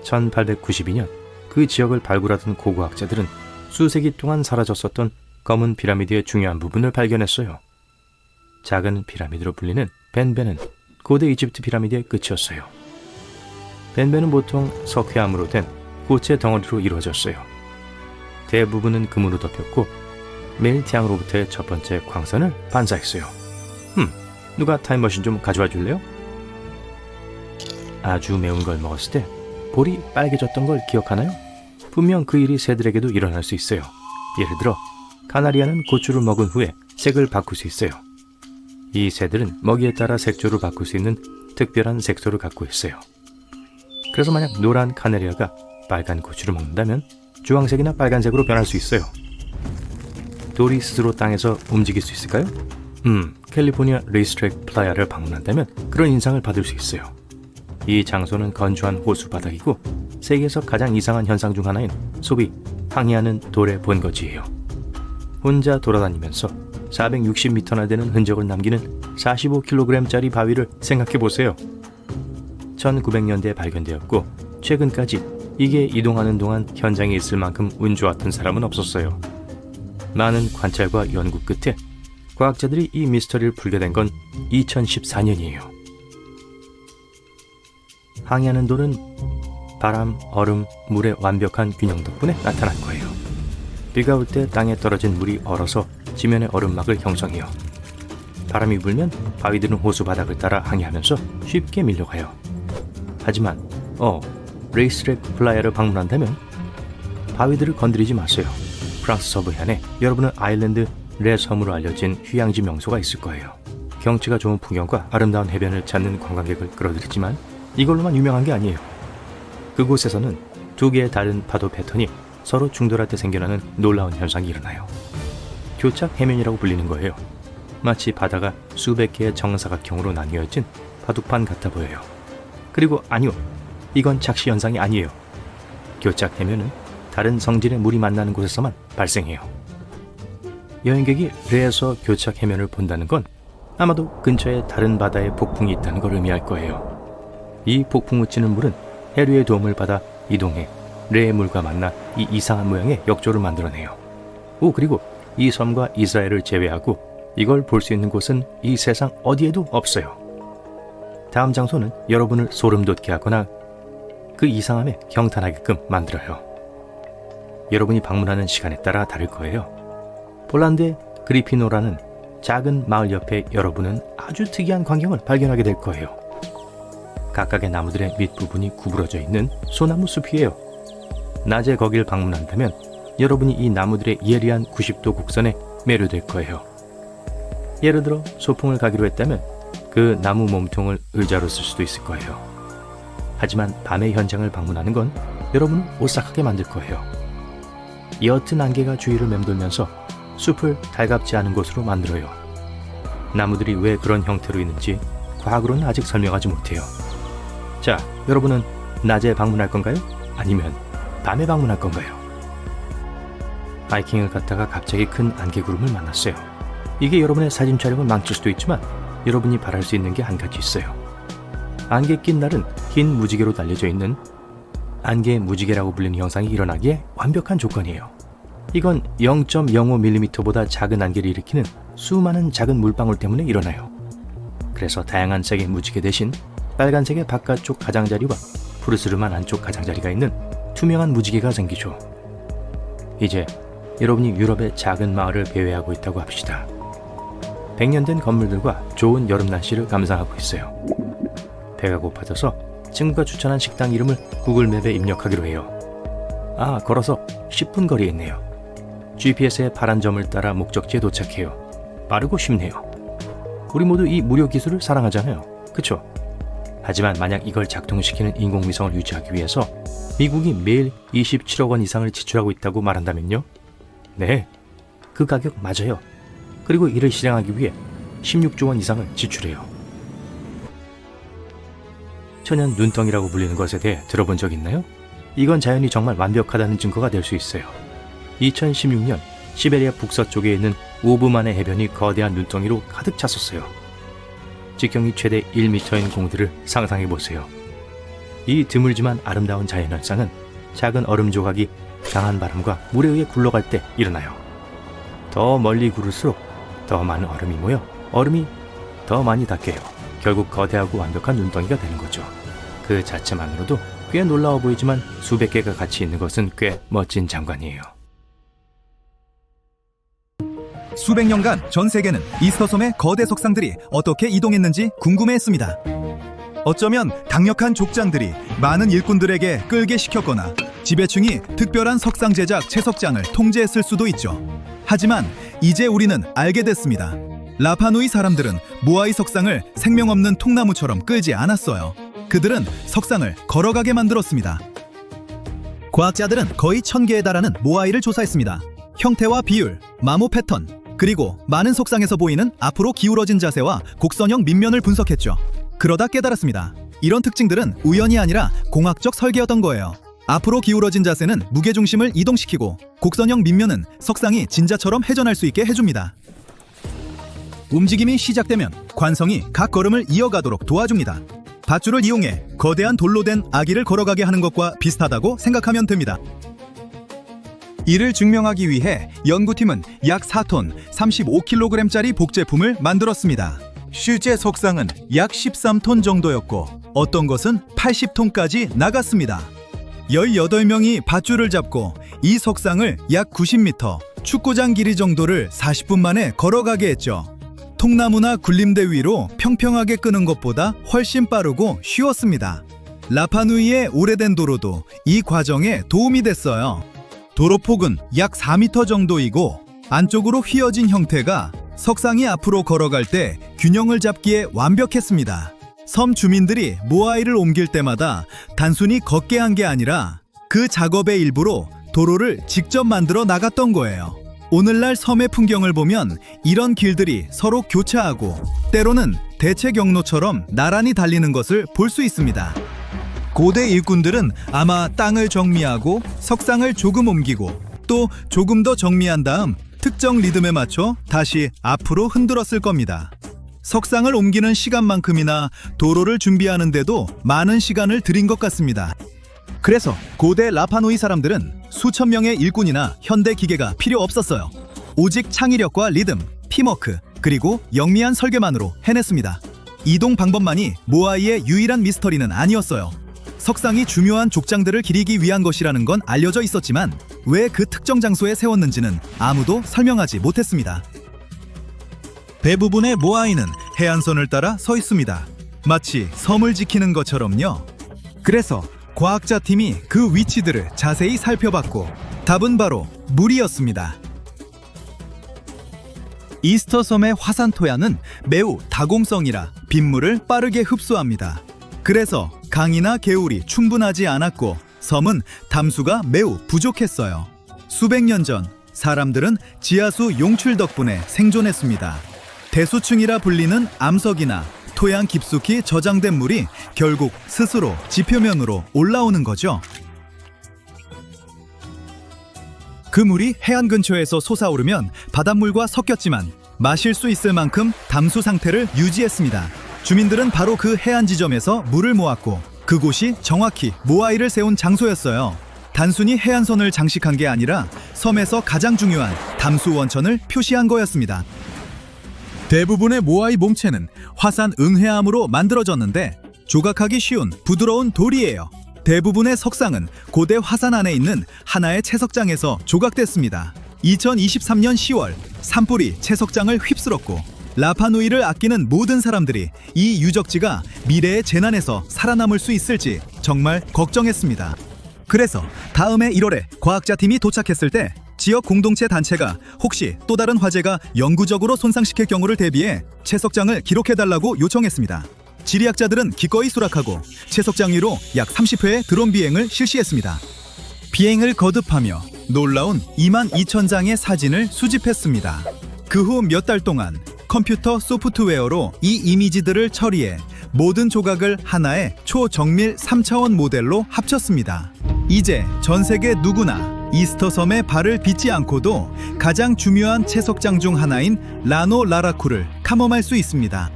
1892년 그 지역을 발굴하던 고고학자들은 수세기 동안 사라졌었던 검은 피라미드의 중요한 부분을 발견했어요. 작은 피라미드로 불리는 벤벤은 고대 이집트 피라미드의 끝이었어요. 벤벤은 보통 석회암으로 된 고체 덩어리로 이루어졌어요. 대부분은 금으로 덮였고 매일 태양으로부터의 첫 번째 광선을 반사했어요. 누가 타임머신 좀 가져와 줄래요? 아주 매운 걸 먹었을 때 볼이 빨개졌던 걸 기억하나요? 분명 그 일이 새들에게도 일어날 수 있어요. 예를 들어 카나리아는 고추를 먹은 후에 색을 바꿀 수 있어요. 이 새들은 먹이에 따라 색조를 바꿀 수 있는 특별한 색소를 갖고 있어요. 그래서 만약 노란 카나리아가 빨간 고추를 먹는다면 주황색이나 빨간색으로 변할 수 있어요. 돌이 스스로 땅에서 움직일 수 있을까요? 캘리포니아 레이스트랙 플라야를 방문한다면 그런 인상을 받을 수 있어요. 이 장소는 건조한 호수 바닥이고 세계에서 가장 이상한 현상 중 하나인 소위 항해하는 돌의 본거지예요. 혼자 돌아다니면서 460m나 되는 흔적을 남기는 45kg짜리 바위를 생각해보세요. 1900년대에 발견되었고 최근까지 이게 이동하는 동안 현장에 있을 만큼 운 좋았던 사람은 없었어요. 많은 관찰과 연구 끝에 과학자들이 이 미스터리를 풀게 된 건 2014년이에요. 항해하는 돌은 바람, 얼음, 물의 완벽한 균형 덕분에 나타난 거예요. 비가 올 때 땅에 떨어진 물이 얼어서 지면의 얼음막을 형성해요. 바람이 불면 바위들은 호수 바닥을 따라 항해하면서 쉽게 밀려가요. 하지만 레이스트랙 플라야를 방문한다면 바위들을 건드리지 마세요. 프랑스 서부 해안에 여러분은 아일랜드 레 섬으로 알려진 휴양지 명소가 있을 거예요. 경치가 좋은 풍경과 아름다운 해변을 찾는 관광객을 끌어들이지만 이걸로만 유명한 게 아니에요. 그곳에서는 두 개의 다른 파도 패턴이 서로 충돌할 때 생겨나는 놀라운 현상이 일어나요. 교착 해면이라고 불리는 거예요. 마치 바다가 수백 개의 정사각형으로 나뉘어진 바둑판 같아 보여요. 그리고 아니요, 이건 착시 현상이 아니에요. 교착 해면은 다른 성질의 물이 만나는 곳에서만 발생해요. 여행객이 레에서 교착 해면을 본다는 건 아마도 근처에 다른 바다에 폭풍이 있다는 걸 의미할 거예요. 이 폭풍 우치는 물은 해류의 도움을 받아 이동해 레의 물과 만나 이 이상한 모양의 역조를 만들어내요. 그리고 이 섬과 이스라엘을 제외하고 이걸 볼 수 있는 곳은 이 세상 어디에도 없어요. 다음 장소는 여러분을 소름 돋게 하거나 그 이상함에 경탄하게끔 만들어요. 여러분이 방문하는 시간에 따라 다를 거예요. 폴란드의 그리피노라는 작은 마을 옆에 여러분은 아주 특이한 광경을 발견하게 될 거예요. 각각의 나무들의 밑부분이 구부러져 있는 소나무 숲이에요. 낮에 거길 방문한다면 여러분이 이 나무들의 예리한 90도 곡선에 매료될 거예요. 예를 들어 소풍을 가기로 했다면 그 그 나무 몸통을 의자로 쓸 수도 있을 거예요. 하지만 밤에 현장을 방문하는 건 여러분을 오싹하게 만들 거예요. 옅은 안개가 주위를 맴돌면서 숲을 달갑지 않은 곳으로 만들어요. 나무들이 왜 그런 형태로 있는지 과학으로는 아직 설명하지 못해요. 자, 여러분은 낮에 방문할 건가요? 아니면 밤에 방문할 건가요? 하이킹을 갔다가 갑자기 큰 안개구름을 만났어요. 이게 여러분의 사진 촬영을 망칠 수도 있지만 여러분이 바랄 수 있는 게 한 가지 있어요. 안개 낀 날은 흰 무지개로 달려져 있는 안개 무지개라고 불리는 현상이 일어나기에 완벽한 조건이에요. 이건 0.05mm보다 작은 안개를 일으키는 수많은 작은 물방울 때문에 일어나요. 그래서 다양한 색의 무지개 대신 빨간색의 바깥쪽 가장자리와 푸르스름한 안쪽 가장자리가 있는 투명한 무지개가 생기죠. 이제 여러분이 유럽의 작은 마을을 배회하고 있다고 합시다. 100년 된 건물들과 좋은 여름 날씨를 감상하고 있어요. 배가 고파져서 친구가 추천한 식당 이름을 구글맵에 입력하기로 해요. 아, 걸어서 10분 거리에 있네요. GPS의 파란 점을 따라 목적지에 도착해요. 빠르고 쉽네요. 우리 모두 이 무료 기술을 사랑하잖아요. 그쵸? 하지만 만약 이걸 작동시키는 인공위성을 유지하기 위해서 미국이 매일 27억 원 이상을 지출하고 있다고 말한다면요? 네, 그 가격 맞아요. 그리고 이를 실행하기 위해 16조 원 이상을 지출해요. 천연 눈덩이라고 불리는 것에 대해 들어본 적 있나요? 이건 자연이 정말 완벽하다는 증거가 될 수 있어요. 2016년 시베리아 북서쪽에 있는 오브만의 해변이 거대한 눈덩이로 가득 찼었어요. 직경이 최대 1m인 공들을 상상해보세요. 이 드물지만 아름다운 자연현상은 작은 얼음 조각이 강한 바람과 물에 의해 굴러갈 때 일어나요. 더 멀리 구를수록 더 많은 얼음이 모여 얼음이 더 많이 닿게요. 결국 거대하고 완벽한 눈덩이가 되는 거죠. 그 자체만으로도 꽤 놀라워 보이지만 수백 개가 같이 있는 것은 꽤 멋진 장관이에요. 수백 년간 전 세계는 이스터섬의 거대 석상들이 어떻게 이동했는지 궁금해했습니다. 어쩌면 강력한 족장들이 많은 일꾼들에게 끌게 시켰거나 지배층이 특별한 석상 제작 채석장을 통제했을 수도 있죠. 하지만 이제 우리는 알게 됐습니다. 라파누이 사람들은 모아이 석상을 생명 없는 통나무처럼 끌지 않았어요. 그들은 석상을 걸어가게 만들었습니다. 과학자들은 거의 1000개에 달하는 모아이를 조사했습니다. 형태와 비율, 마모 패턴, 그리고 많은 석상에서 보이는 앞으로 기울어진 자세와 곡선형 밑면을 분석했죠. 그러다 깨달았습니다. 이런 특징들은 우연이 아니라 공학적 설계였던 거예요. 앞으로 기울어진 자세는 무게중심을 이동시키고 곡선형 밑면은 석상이 진자처럼 회전할 수 있게 해줍니다. 움직임이 시작되면 관성이 각 걸음을 이어가도록 도와줍니다. 밧줄을 이용해 거대한 돌로 된 아기를 걸어가게 하는 것과 비슷하다고 생각하면 됩니다. 이를 증명하기 위해 연구팀은 약 4톤 35kg짜리 복제품을 만들었습니다. 실제 석상은 약 13톤 정도였고 어떤 것은 80톤까지 나갔습니다. 18명이 밧줄을 잡고 이 석상을 약 90m, 축구장 길이 정도를 40분 만에 걸어가게 했죠. 통나무나 굴림대 위로 평평하게 끄는 것보다 훨씬 빠르고 쉬웠습니다. 라파누이의 오래된 도로도 이 과정에 도움이 됐어요. 도로폭은 약 4m 정도이고 안쪽으로 휘어진 형태가 석상이 앞으로 걸어갈 때 균형을 잡기에 완벽했습니다. 섬 주민들이 모아이를 옮길 때마다 단순히 걷게 한 게 아니라 그 작업의 일부로 도로를 직접 만들어 나갔던 거예요. 오늘날 섬의 풍경을 보면 이런 길들이 서로 교차하고 때로는 대체 경로처럼 나란히 달리는 것을 볼 수 있습니다. 고대 일꾼들은 아마 땅을 정미하고 석상을 조금 옮기고 또 조금 더 정미한 다음 특정 리듬에 맞춰 다시 앞으로 흔들었을 겁니다. 석상을 옮기는 시간만큼이나 도로를 준비하는데도 많은 시간을 들인 것 같습니다. 그래서 고대 라파누이 사람들은 수천 명의 일꾼이나 현대 기계가 필요 없었어요. 오직 창의력과 리듬, 팀워크, 그리고 영리한 설계만으로 해냈습니다. 이동 방법만이 모아이의 유일한 미스터리는 아니었어요. 석상이 중요한 족장들을 기리기 위한 것이라는 건 알려져 있었지만 왜 그 특정 장소에 세웠는지는 아무도 설명하지 못했습니다. 대부분의 모아이는 해안선을 따라 서 있습니다. 마치 섬을 지키는 것처럼요. 그래서 과학자 팀이 그 위치들을 자세히 살펴봤고 답은 바로 물이었습니다. 이스터 섬의 화산 토양은 매우 다공성이라 빗물을 빠르게 흡수합니다. 그래서 강이나 개울이 충분하지 않았고 섬은 담수가 매우 부족했어요. 수백 년 전 사람들은 지하수 용출 덕분에 생존했습니다. 대수층이라 불리는 암석이나 토양 깊숙이 저장된 물이 결국 스스로 지표면으로 올라오는 거죠. 그 물이 해안 근처에서 솟아오르면 바닷물과 섞였지만 마실 수 있을 만큼 담수 상태를 유지했습니다. 주민들은 바로 그 해안 지점에서 물을 모았고 그곳이 정확히 모아이를 세운 장소였어요. 단순히 해안선을 장식한 게 아니라 섬에서 가장 중요한 담수 원천을 표시한 거였습니다. 대부분의 모아이 몸체는 화산 응해암으로 만들어졌는데 조각하기 쉬운 부드러운 돌이에요. 대부분의 석상은 고대 화산 안에 있는 하나의 채석장에서 조각됐습니다. 2023년 10월 산불이 채석장을 휩쓸었고 라파누이를 아끼는 모든 사람들이 이 유적지가 미래의 재난에서 살아남을 수 있을지 정말 걱정했습니다. 그래서 다음해 1월에 과학자팀이 도착했을 때 지역 공동체 단체가 혹시 또 다른 화재가 영구적으로 손상시킬 경우를 대비해 채석장을 기록해달라고 요청했습니다. 지리학자들은 기꺼이 수락하고 채석장 위로 약 30회의 드론 비행을 실시했습니다. 비행을 거듭하며 놀라운 22,000장의 사진을 수집했습니다. 그 후 몇 달 동안 컴퓨터 소프트웨어로 이 이미지들을 처리해 모든 조각을 하나의 초정밀 3차원 모델로 합쳤습니다. 이제 전 세계 누구나 이스터 섬에 발을 딛지 않고도 가장 중요한 채석장 중 하나인 라노 라라쿠를 탐험할 수 있습니다.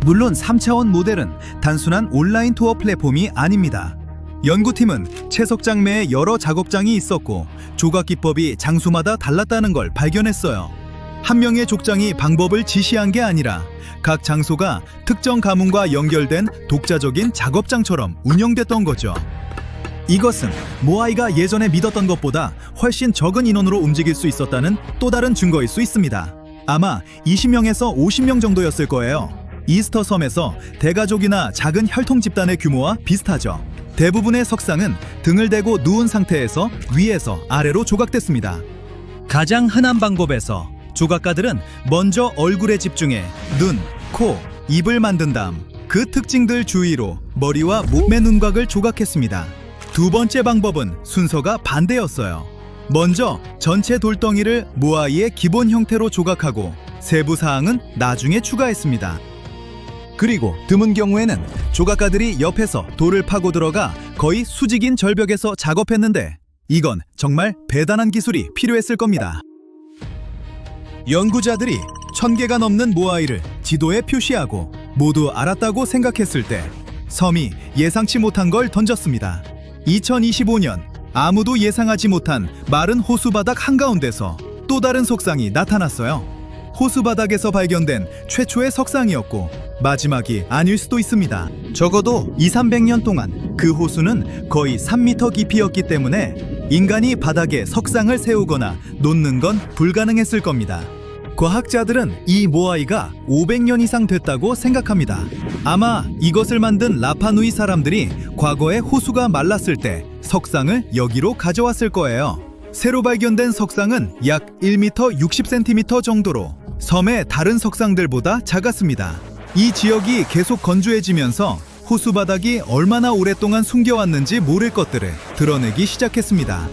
물론 3차원 모델은 단순한 온라인 투어 플랫폼이 아닙니다. 연구팀은 채석장 내에 여러 작업장이 있었고 조각 기법이 장소마다 달랐다는 걸 발견했어요. 한 명의 족장이 방법을 지시한 게 아니라 각 장소가 특정 가문과 연결된 독자적인 작업장처럼 운영됐던 거죠. 이것은 모아이가 예전에 믿었던 것보다 훨씬 적은 인원으로 움직일 수 있었다는 또 다른 증거일 수 있습니다. 아마 20명에서 50명 정도였을 거예요. 이스터 섬에서 대가족이나 작은 혈통 집단의 규모와 비슷하죠. 대부분의 석상은 등을 대고 누운 상태에서 위에서 아래로 조각됐습니다. 가장 흔한 방법에서 조각가들은 먼저 얼굴에 집중해 눈, 코, 입을 만든 다음 그 특징들 주위로 머리와 몸의 눈각을 조각했습니다. 두 번째 방법은 순서가 반대였어요. 먼저 전체 돌덩이를 모아이의 기본 형태로 조각하고 세부 사항은 나중에 추가했습니다. 그리고 드문 경우에는 조각가들이 옆에서 돌을 파고 들어가 거의 수직인 절벽에서 작업했는데 이건 정말 대단한 기술이 필요했을 겁니다. 연구자들이 1000개가 넘는 모아이를 지도에 표시하고 모두 알았다고 생각했을 때 섬이 예상치 못한 걸 던졌습니다. 2025년 아무도 예상하지 못한 마른 호수바닥 한가운데서 또 다른 석상이 나타났어요. 호수바닥에서 발견된 최초의 석상이었고 마지막이 아닐 수도 있습니다. 적어도 200~300년 동안 그 호수는 거의 3m 깊이였기 때문에 인간이 바닥에 석상을 세우거나 놓는 건 불가능했을 겁니다. 과학자들은 이 모아이가 500년 이상 됐다고 생각합니다. 아마 이것을 만든 라파누이 사람들이 과거에 호수가 말랐을 때 석상을 여기로 가져왔을 거예요. 새로 발견된 석상은 약 1m 60cm 정도로 섬의 다른 석상들보다 작았습니다. 이 지역이 계속 건조해지면서 호수 바닥이 얼마나 오랫동안 숨겨왔는지 모를 것들을 드러내기 시작했습니다.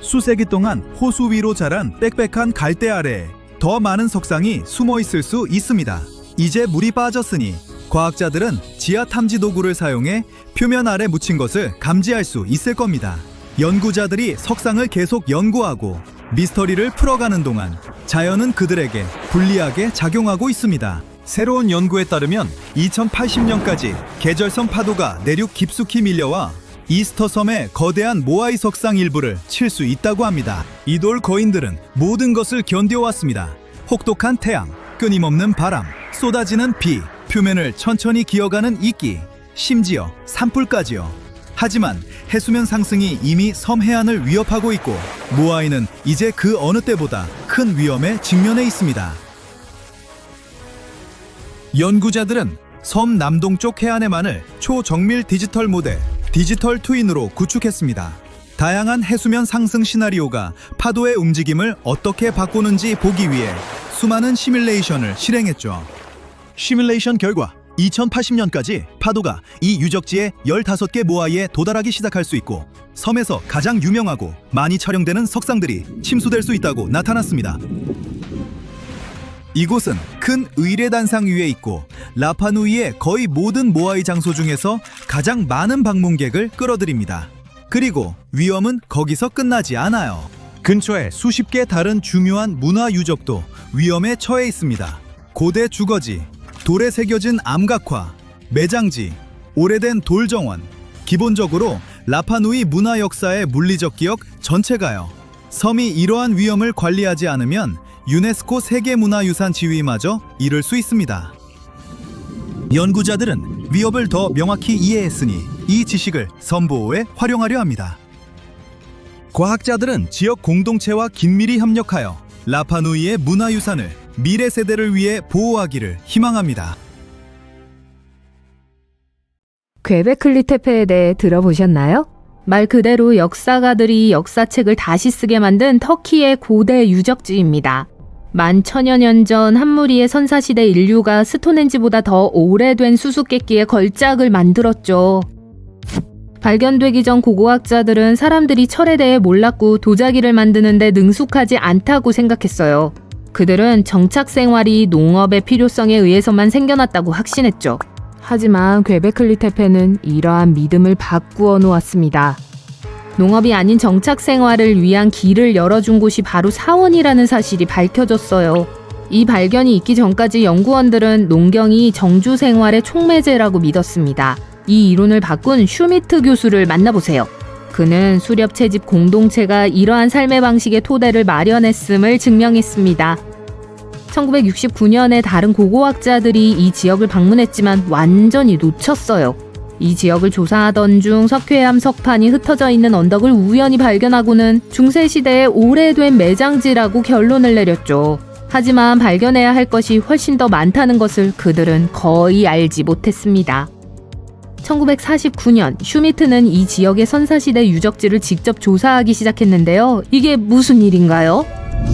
수세기 동안 호수 위로 자란 빽빽한 갈대 아래에 더 많은 석상이 숨어 있을 수 있습니다. 이제 물이 빠졌으니 과학자들은 지하 탐지 도구를 사용해 표면 아래 묻힌 것을 감지할 수 있을 겁니다. 연구자들이 석상을 계속 연구하고 미스터리를 풀어가는 동안 자연은 그들에게 불리하게 작용하고 있습니다. 새로운 연구에 따르면 2080년까지 계절성 파도가 내륙 깊숙이 밀려와 이스터 섬의 거대한 모아이 석상 일부를 칠 수 있다고 합니다. 이돌 거인들은 모든 것을 견뎌왔습니다. 혹독한 태양, 끊임없는 바람, 쏟아지는 비, 표면을 천천히 기어가는 이끼, 심지어 산불까지요. 하지만 해수면 상승이 이미 섬 해안을 위협하고 있고 모아이는 이제 그 어느 때보다 큰 위험에 직면해 있습니다. 연구자들은 섬 남동쪽 해안에만을 초정밀 디지털 모델 디지털 트윈으로 구축했습니다. 다양한 해수면 상승 시나리오가 파도의 움직임을 어떻게 바꾸는지 보기 위해 수많은 시뮬레이션을 실행했죠. 시뮬레이션 결과 2080년까지 파도가 이 유적지의 15개 모아이에 도달하기 시작할 수 있고 섬에서 가장 유명하고 많이 촬영되는 석상들이 침수될 수 있다고 나타났습니다. 이곳은 큰 의뢰단상 위에 있고 라파누이의 거의 모든 모아이 장소 중에서 가장 많은 방문객을 끌어들입니다. 그리고 위험은 거기서 끝나지 않아요. 근처에 수십 개 다른 중요한 문화 유적도 위험에 처해 있습니다. 고대 주거지, 돌에 새겨진 암각화, 매장지, 오래된 돌정원, 기본적으로 라파누이 문화 역사의 물리적 기억 전체가요. 섬이 이러한 위험을 관리하지 않으면 유네스코 세계문화유산 지위마저 잃을 수 있습니다. 연구자들은 위협을 더 명확히 이해했으니 이 지식을 섬 보호에 활용하려 합니다. 과학자들은 지역 공동체와 긴밀히 협력하여 라파누이의 문화유산을 미래 세대를 위해 보호하기를 희망합니다. 괭베클리 테페에 대해 들어보셨나요? 말 그대로 역사가들이 역사책을 다시 쓰게 만든 터키의 고대 유적지입니다. 11,000여 전 한무리의 선사시대 인류가 스톤헨지보다 더 오래된 수수께끼의 걸작을 만들었죠. 발견되기 전 고고학자들은 사람들이 철에 대해 몰랐고 도자기를 만드는데 능숙하지 않다고 생각했어요. 그들은 정착 생활이 농업의 필요성에 의해서만 생겨났다고 확신했죠. 하지만 괭베클리 테페는 이러한 믿음을 바꾸어 놓았습니다. 농업이 아닌 정착 생활을 위한 길을 열어준 곳이 바로 사원이라는 사실이 밝혀졌어요. 이 발견이 있기 전까지 연구원들은 농경이 정주 생활의 촉매제라고 믿었습니다. 이 이론을 바꾼 슈미트 교수를 만나보세요. 그는 수렵 채집 공동체가 이러한 삶의 방식의 토대를 마련했음을 증명했습니다. 1969년에 다른 고고학자들이 이 지역을 방문했지만 완전히 놓쳤어요. 이 지역을 조사하던 중 석회암 석판이 흩어져 있는 언덕을 우연히 발견하고는 중세시대의 오래된 매장지라고 결론을 내렸죠. 하지만 발견해야 할 것이 훨씬 더 많다는 것을 그들은 거의 알지 못했습니다. 1949년 슈미트는 이 지역의 선사시대 유적지를 직접 조사하기 시작했는데요. 이게 무슨 일인가요?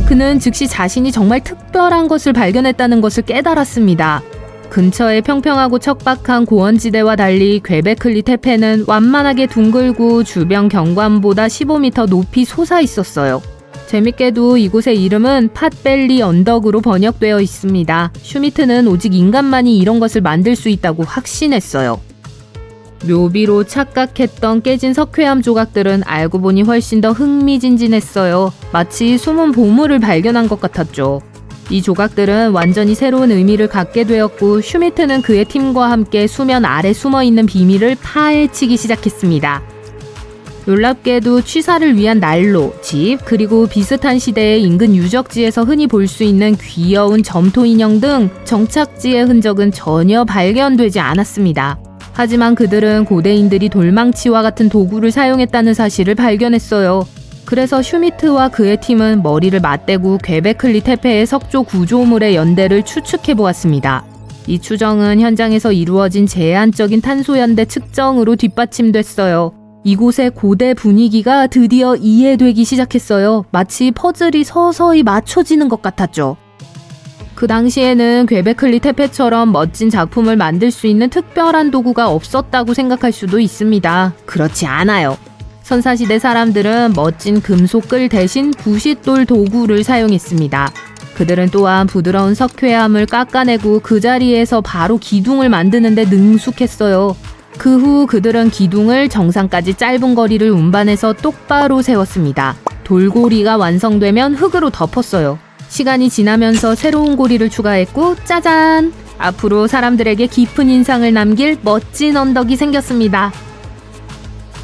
그는 즉시 자신이 정말 특별한 것을 발견했다는 것을 깨달았습니다. 근처의 평평하고 척박한 고원지대와 달리 괭베클리 테페는 완만하게 둥글고 주변 경관보다 15m 높이 솟아 있었어요. 재밌게도 이곳의 이름은 팟벨리 언덕으로 번역되어 있습니다. 슈미트는 오직 인간만이 이런 것을 만들 수 있다고 확신했어요. 묘비로 착각했던 깨진 석회암 조각들은 알고 보니 훨씬 더 흥미진진했어요. 마치 숨은 보물을 발견한 것 같았죠. 이 조각들은 완전히 새로운 의미를 갖게 되었고 슈미트는 그의 팀과 함께 수면 아래 숨어있는 비밀을 파헤치기 시작했습니다. 놀랍게도 취사를 위한 난로, 집, 그리고 비슷한 시대의 인근 유적지에서 흔히 볼 수 있는 귀여운 점토 인형 등 정착지의 흔적은 전혀 발견되지 않았습니다. 하지만 그들은 고대인들이 돌망치와 같은 도구를 사용했다는 사실을 발견했어요. 그래서 슈미트와 그의 팀은 머리를 맞대고 괭베클리 테페의 석조 구조물의 연대를 추측해 보았습니다. 이 추정은 현장에서 이루어진 제한적인 탄소연대 측정으로 뒷받침됐어요. 이곳의 고대 분위기가 드디어 이해되기 시작했어요. 마치 퍼즐이 서서히 맞춰지는 것 같았죠. 그 당시에는 괭베클리 테페처럼 멋진 작품을 만들 수 있는 특별한 도구가 없었다고 생각할 수도 있습니다. 그렇지 않아요. 선사시대 사람들은 멋진 금속글 대신 부싯돌 도구를 사용했습니다. 그들은 또한 부드러운 석회암을 깎아내고 그 자리에서 바로 기둥을 만드는데 능숙했어요. 그 후 그들은 기둥을 정상까지 짧은 거리를 운반해서 똑바로 세웠습니다. 돌고리가 완성되면 흙으로 덮었어요. 시간이 지나면서 새로운 고리를 추가했고 짜잔! 앞으로 사람들에게 깊은 인상을 남길 멋진 언덕이 생겼습니다.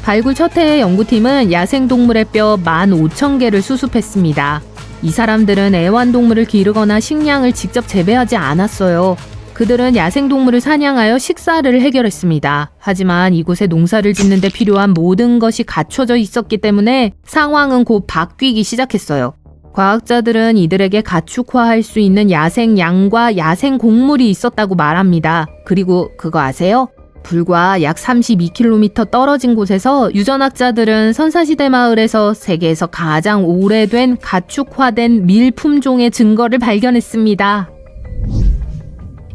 발굴 첫 해의 연구팀은 야생동물의 뼈 15,000개를 수습했습니다. 이 사람들은 애완동물을 기르거나 식량을 직접 재배하지 않았어요. 그들은 야생동물을 사냥하여 식사를 해결했습니다. 하지만 이곳에 농사를 짓는 데 필요한 모든 것이 갖춰져 있었기 때문에 상황은 곧 바뀌기 시작했어요. 과학자들은 이들에게 가축화할 수 있는 야생 양과 야생 곡물이 있었다고 말합니다. 그리고 그거 아세요? 불과 약 32km 떨어진 곳에서 유전학자들은 선사시대 마을에서 세계에서 가장 오래된 가축화된 밀 품종의 증거를 발견했습니다.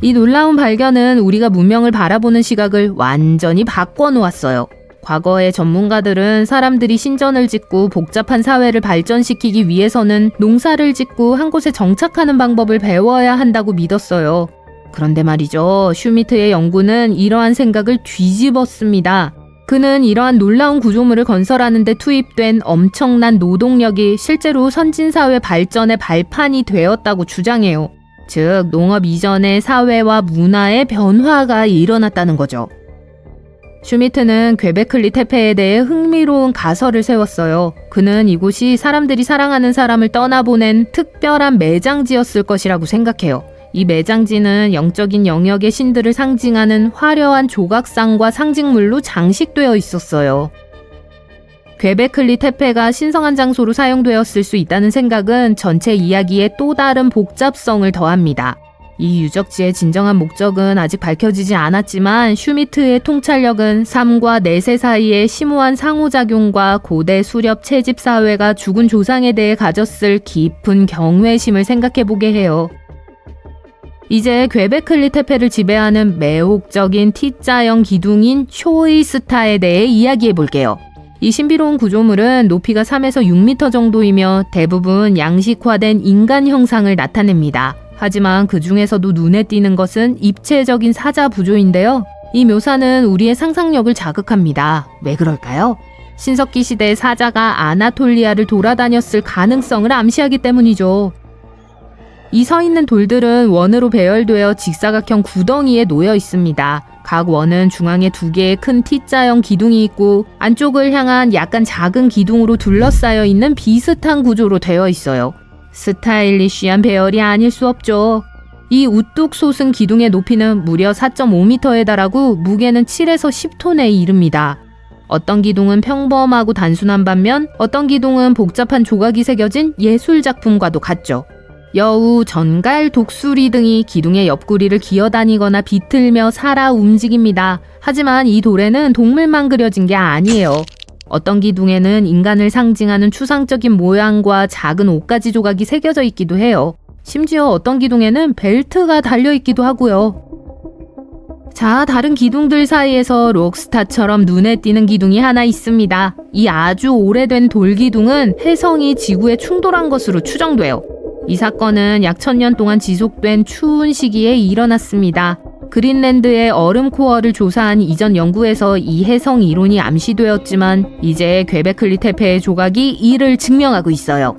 이 놀라운 발견은 우리가 문명을 바라보는 시각을 완전히 바꿔놓았어요. 과거의 전문가들은 사람들이 신전을 짓고 복잡한 사회를 발전시키기 위해서는 농사를 짓고 한 곳에 정착하는 방법을 배워야 한다고 믿었어요. 그런데 말이죠. 슈미트의 연구는 이러한 생각을 뒤집었습니다. 그는 이러한 놀라운 구조물을 건설하는 데 투입된 엄청난 노동력이 실제로 선진사회 발전의 발판이 되었다고 주장해요. 즉, 농업 이전의 사회와 문화의 변화가 일어났다는 거죠. 슈미트는 퀘베클리 테페에 대해 흥미로운 가설을 세웠어요. 그는 이곳이 사람들이 사랑하는 사람을 떠나보낸 특별한 매장지였을 것이라고 생각해요. 이 매장지는 영적인 영역의 신들을 상징하는 화려한 조각상과 상징물로 장식되어 있었어요. 퀘베클리 테페가 신성한 장소로 사용되었을 수 있다는 생각은 전체 이야기에 또 다른 복잡성을 더합니다. 이 유적지의 진정한 목적은 아직 밝혀지지 않았지만 슈미트의 통찰력은 삶과 내세 사이의 심오한 상호작용과 고대 수렵 채집 사회가 죽은 조상에 대해 가졌을 깊은 경외심을 생각해보게 해요. 이제 퀘베클리 테페를 지배하는 매혹적인 T자형 기둥인 쇼이스타에 대해 이야기해볼게요. 이 신비로운 구조물은 높이가 3에서 6m 정도이며 대부분 양식화된 인간 형상을 나타냅니다. 하지만 그 중에서도 눈에 띄는 것은 입체적인 사자 부조인데요. 이 묘사는 우리의 상상력을 자극합니다. 왜 그럴까요? 신석기 시대의 사자가 아나톨리아를 돌아다녔을 가능성을 암시하기 때문이죠. 이 서 있는 돌들은 원으로 배열되어 직사각형 구덩이에 놓여 있습니다. 각 원은 중앙에 2개의 큰 T자형 기둥이 있고 안쪽을 향한 약간 작은 기둥으로 둘러싸여 있는 비슷한 구조로 되어 있어요. 스타일리쉬한 배열이 아닐 수 없죠. 이 우뚝 솟은 기둥의 높이는 무려 4.5m에 달하고 무게는 7에서 10톤에 이릅니다. 어떤 기둥은 평범하고 단순한 반면 어떤 기둥은 복잡한 조각이 새겨진 예술작품과도 같죠. 여우, 전갈, 독수리 등이 기둥의 옆구리를 기어다니거나 비틀며 살아 움직입니다. 하지만 이 돌에는 동물만 그려진 게 아니에요. 어떤 기둥에는 인간을 상징하는 추상적인 모양과 작은 옷가지 조각이 새겨져 있기도 해요. 심지어 어떤 기둥에는 벨트가 달려있기도 하고요. 자, 다른 기둥들 사이에서 록스타처럼 눈에 띄는 기둥이 하나 있습니다. 이 아주 오래된 돌기둥은 혜성이 지구에 충돌한 것으로 추정돼요. 이 사건은 약 1000년 동안 지속된 추운 시기에 일어났습니다. 그린랜드의 얼음 코어를 조사한 이전 연구에서 이 해성 이론이 암시되었지만 이제 퀘베클리 테페의 조각이 이를 증명하고 있어요.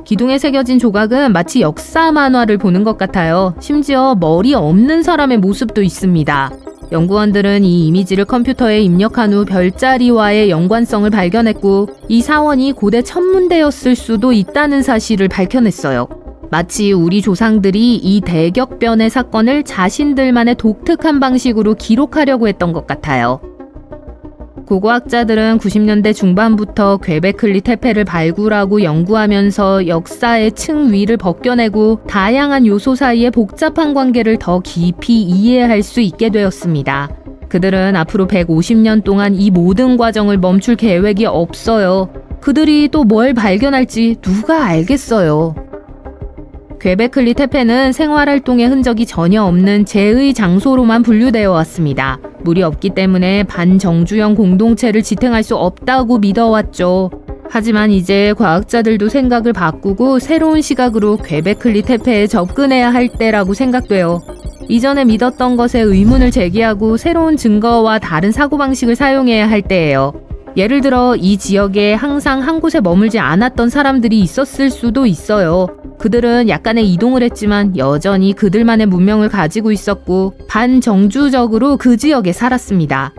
기둥에 새겨진 조각은 마치 역사 만화를 보는 것 같아요. 심지어 머리 없는 사람의 모습도 있습니다. 연구원들은 이 이미지를 컴퓨터에 입력한 후 별자리와의 연관성을 발견했고 이 사원이 고대 천문대였을 수도 있다는 사실을 밝혀냈어요. 마치 우리 조상들이 이 대격변의 사건을 자신들만의 독특한 방식으로 기록하려고 했던 것 같아요. 고고학자들은 90년대 중반부터 퀘베클리 테페를 발굴하고 연구하면서 역사의 층 위를 벗겨내고 다양한 요소 사이의 복잡한 관계를 더 깊이 이해할 수 있게 되었습니다. 그들은 앞으로 150년 동안 이 모든 과정을 멈출 계획이 없어요. 그들이 또 뭘 발견할지 누가 알겠어요. 퀘베클리 테페는 생활활동의 흔적이 전혀 없는 제의 장소로만 분류되어 왔습니다. 물이 없기 때문에 반정주형 공동체를 지탱할 수 없다고 믿어왔죠. 하지만 이제 과학자들도 생각을 바꾸고 새로운 시각으로 퀘베클리 테페에 접근해야 할 때라고 생각돼요. 이전에 믿었던 것에 의문을 제기하고 새로운 증거와 다른 사고방식을 사용해야 할 때예요. 예를 들어 이 지역에 항상 한 곳에 머물지 않았던 사람들이 있었을 수도 있어요. 그들은 약간의 이동을 했지만 여전히 그들만의 문명을 가지고 있었고 반정주적으로 그 지역에 살았습니다.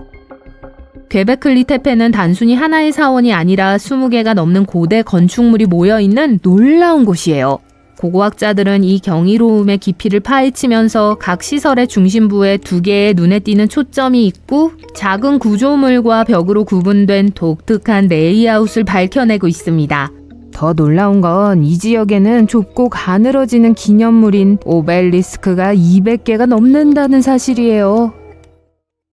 퀘베클리 테페는 단순히 하나의 사원이 아니라 20개가 넘는 고대 건축물이 모여있는 놀라운 곳이에요. 고고학자들은 이 경이로움의 깊이를 파헤치면서 각 시설의 중심부에 2개의 눈에 띄는 초점이 있고 작은 구조물과 벽으로 구분된 독특한 레이아웃을 밝혀내고 있습니다. 더 놀라운 건 이 지역에는 좁고 가늘어지는 기념물인 오벨리스크가 200개가 넘는다는 사실이에요.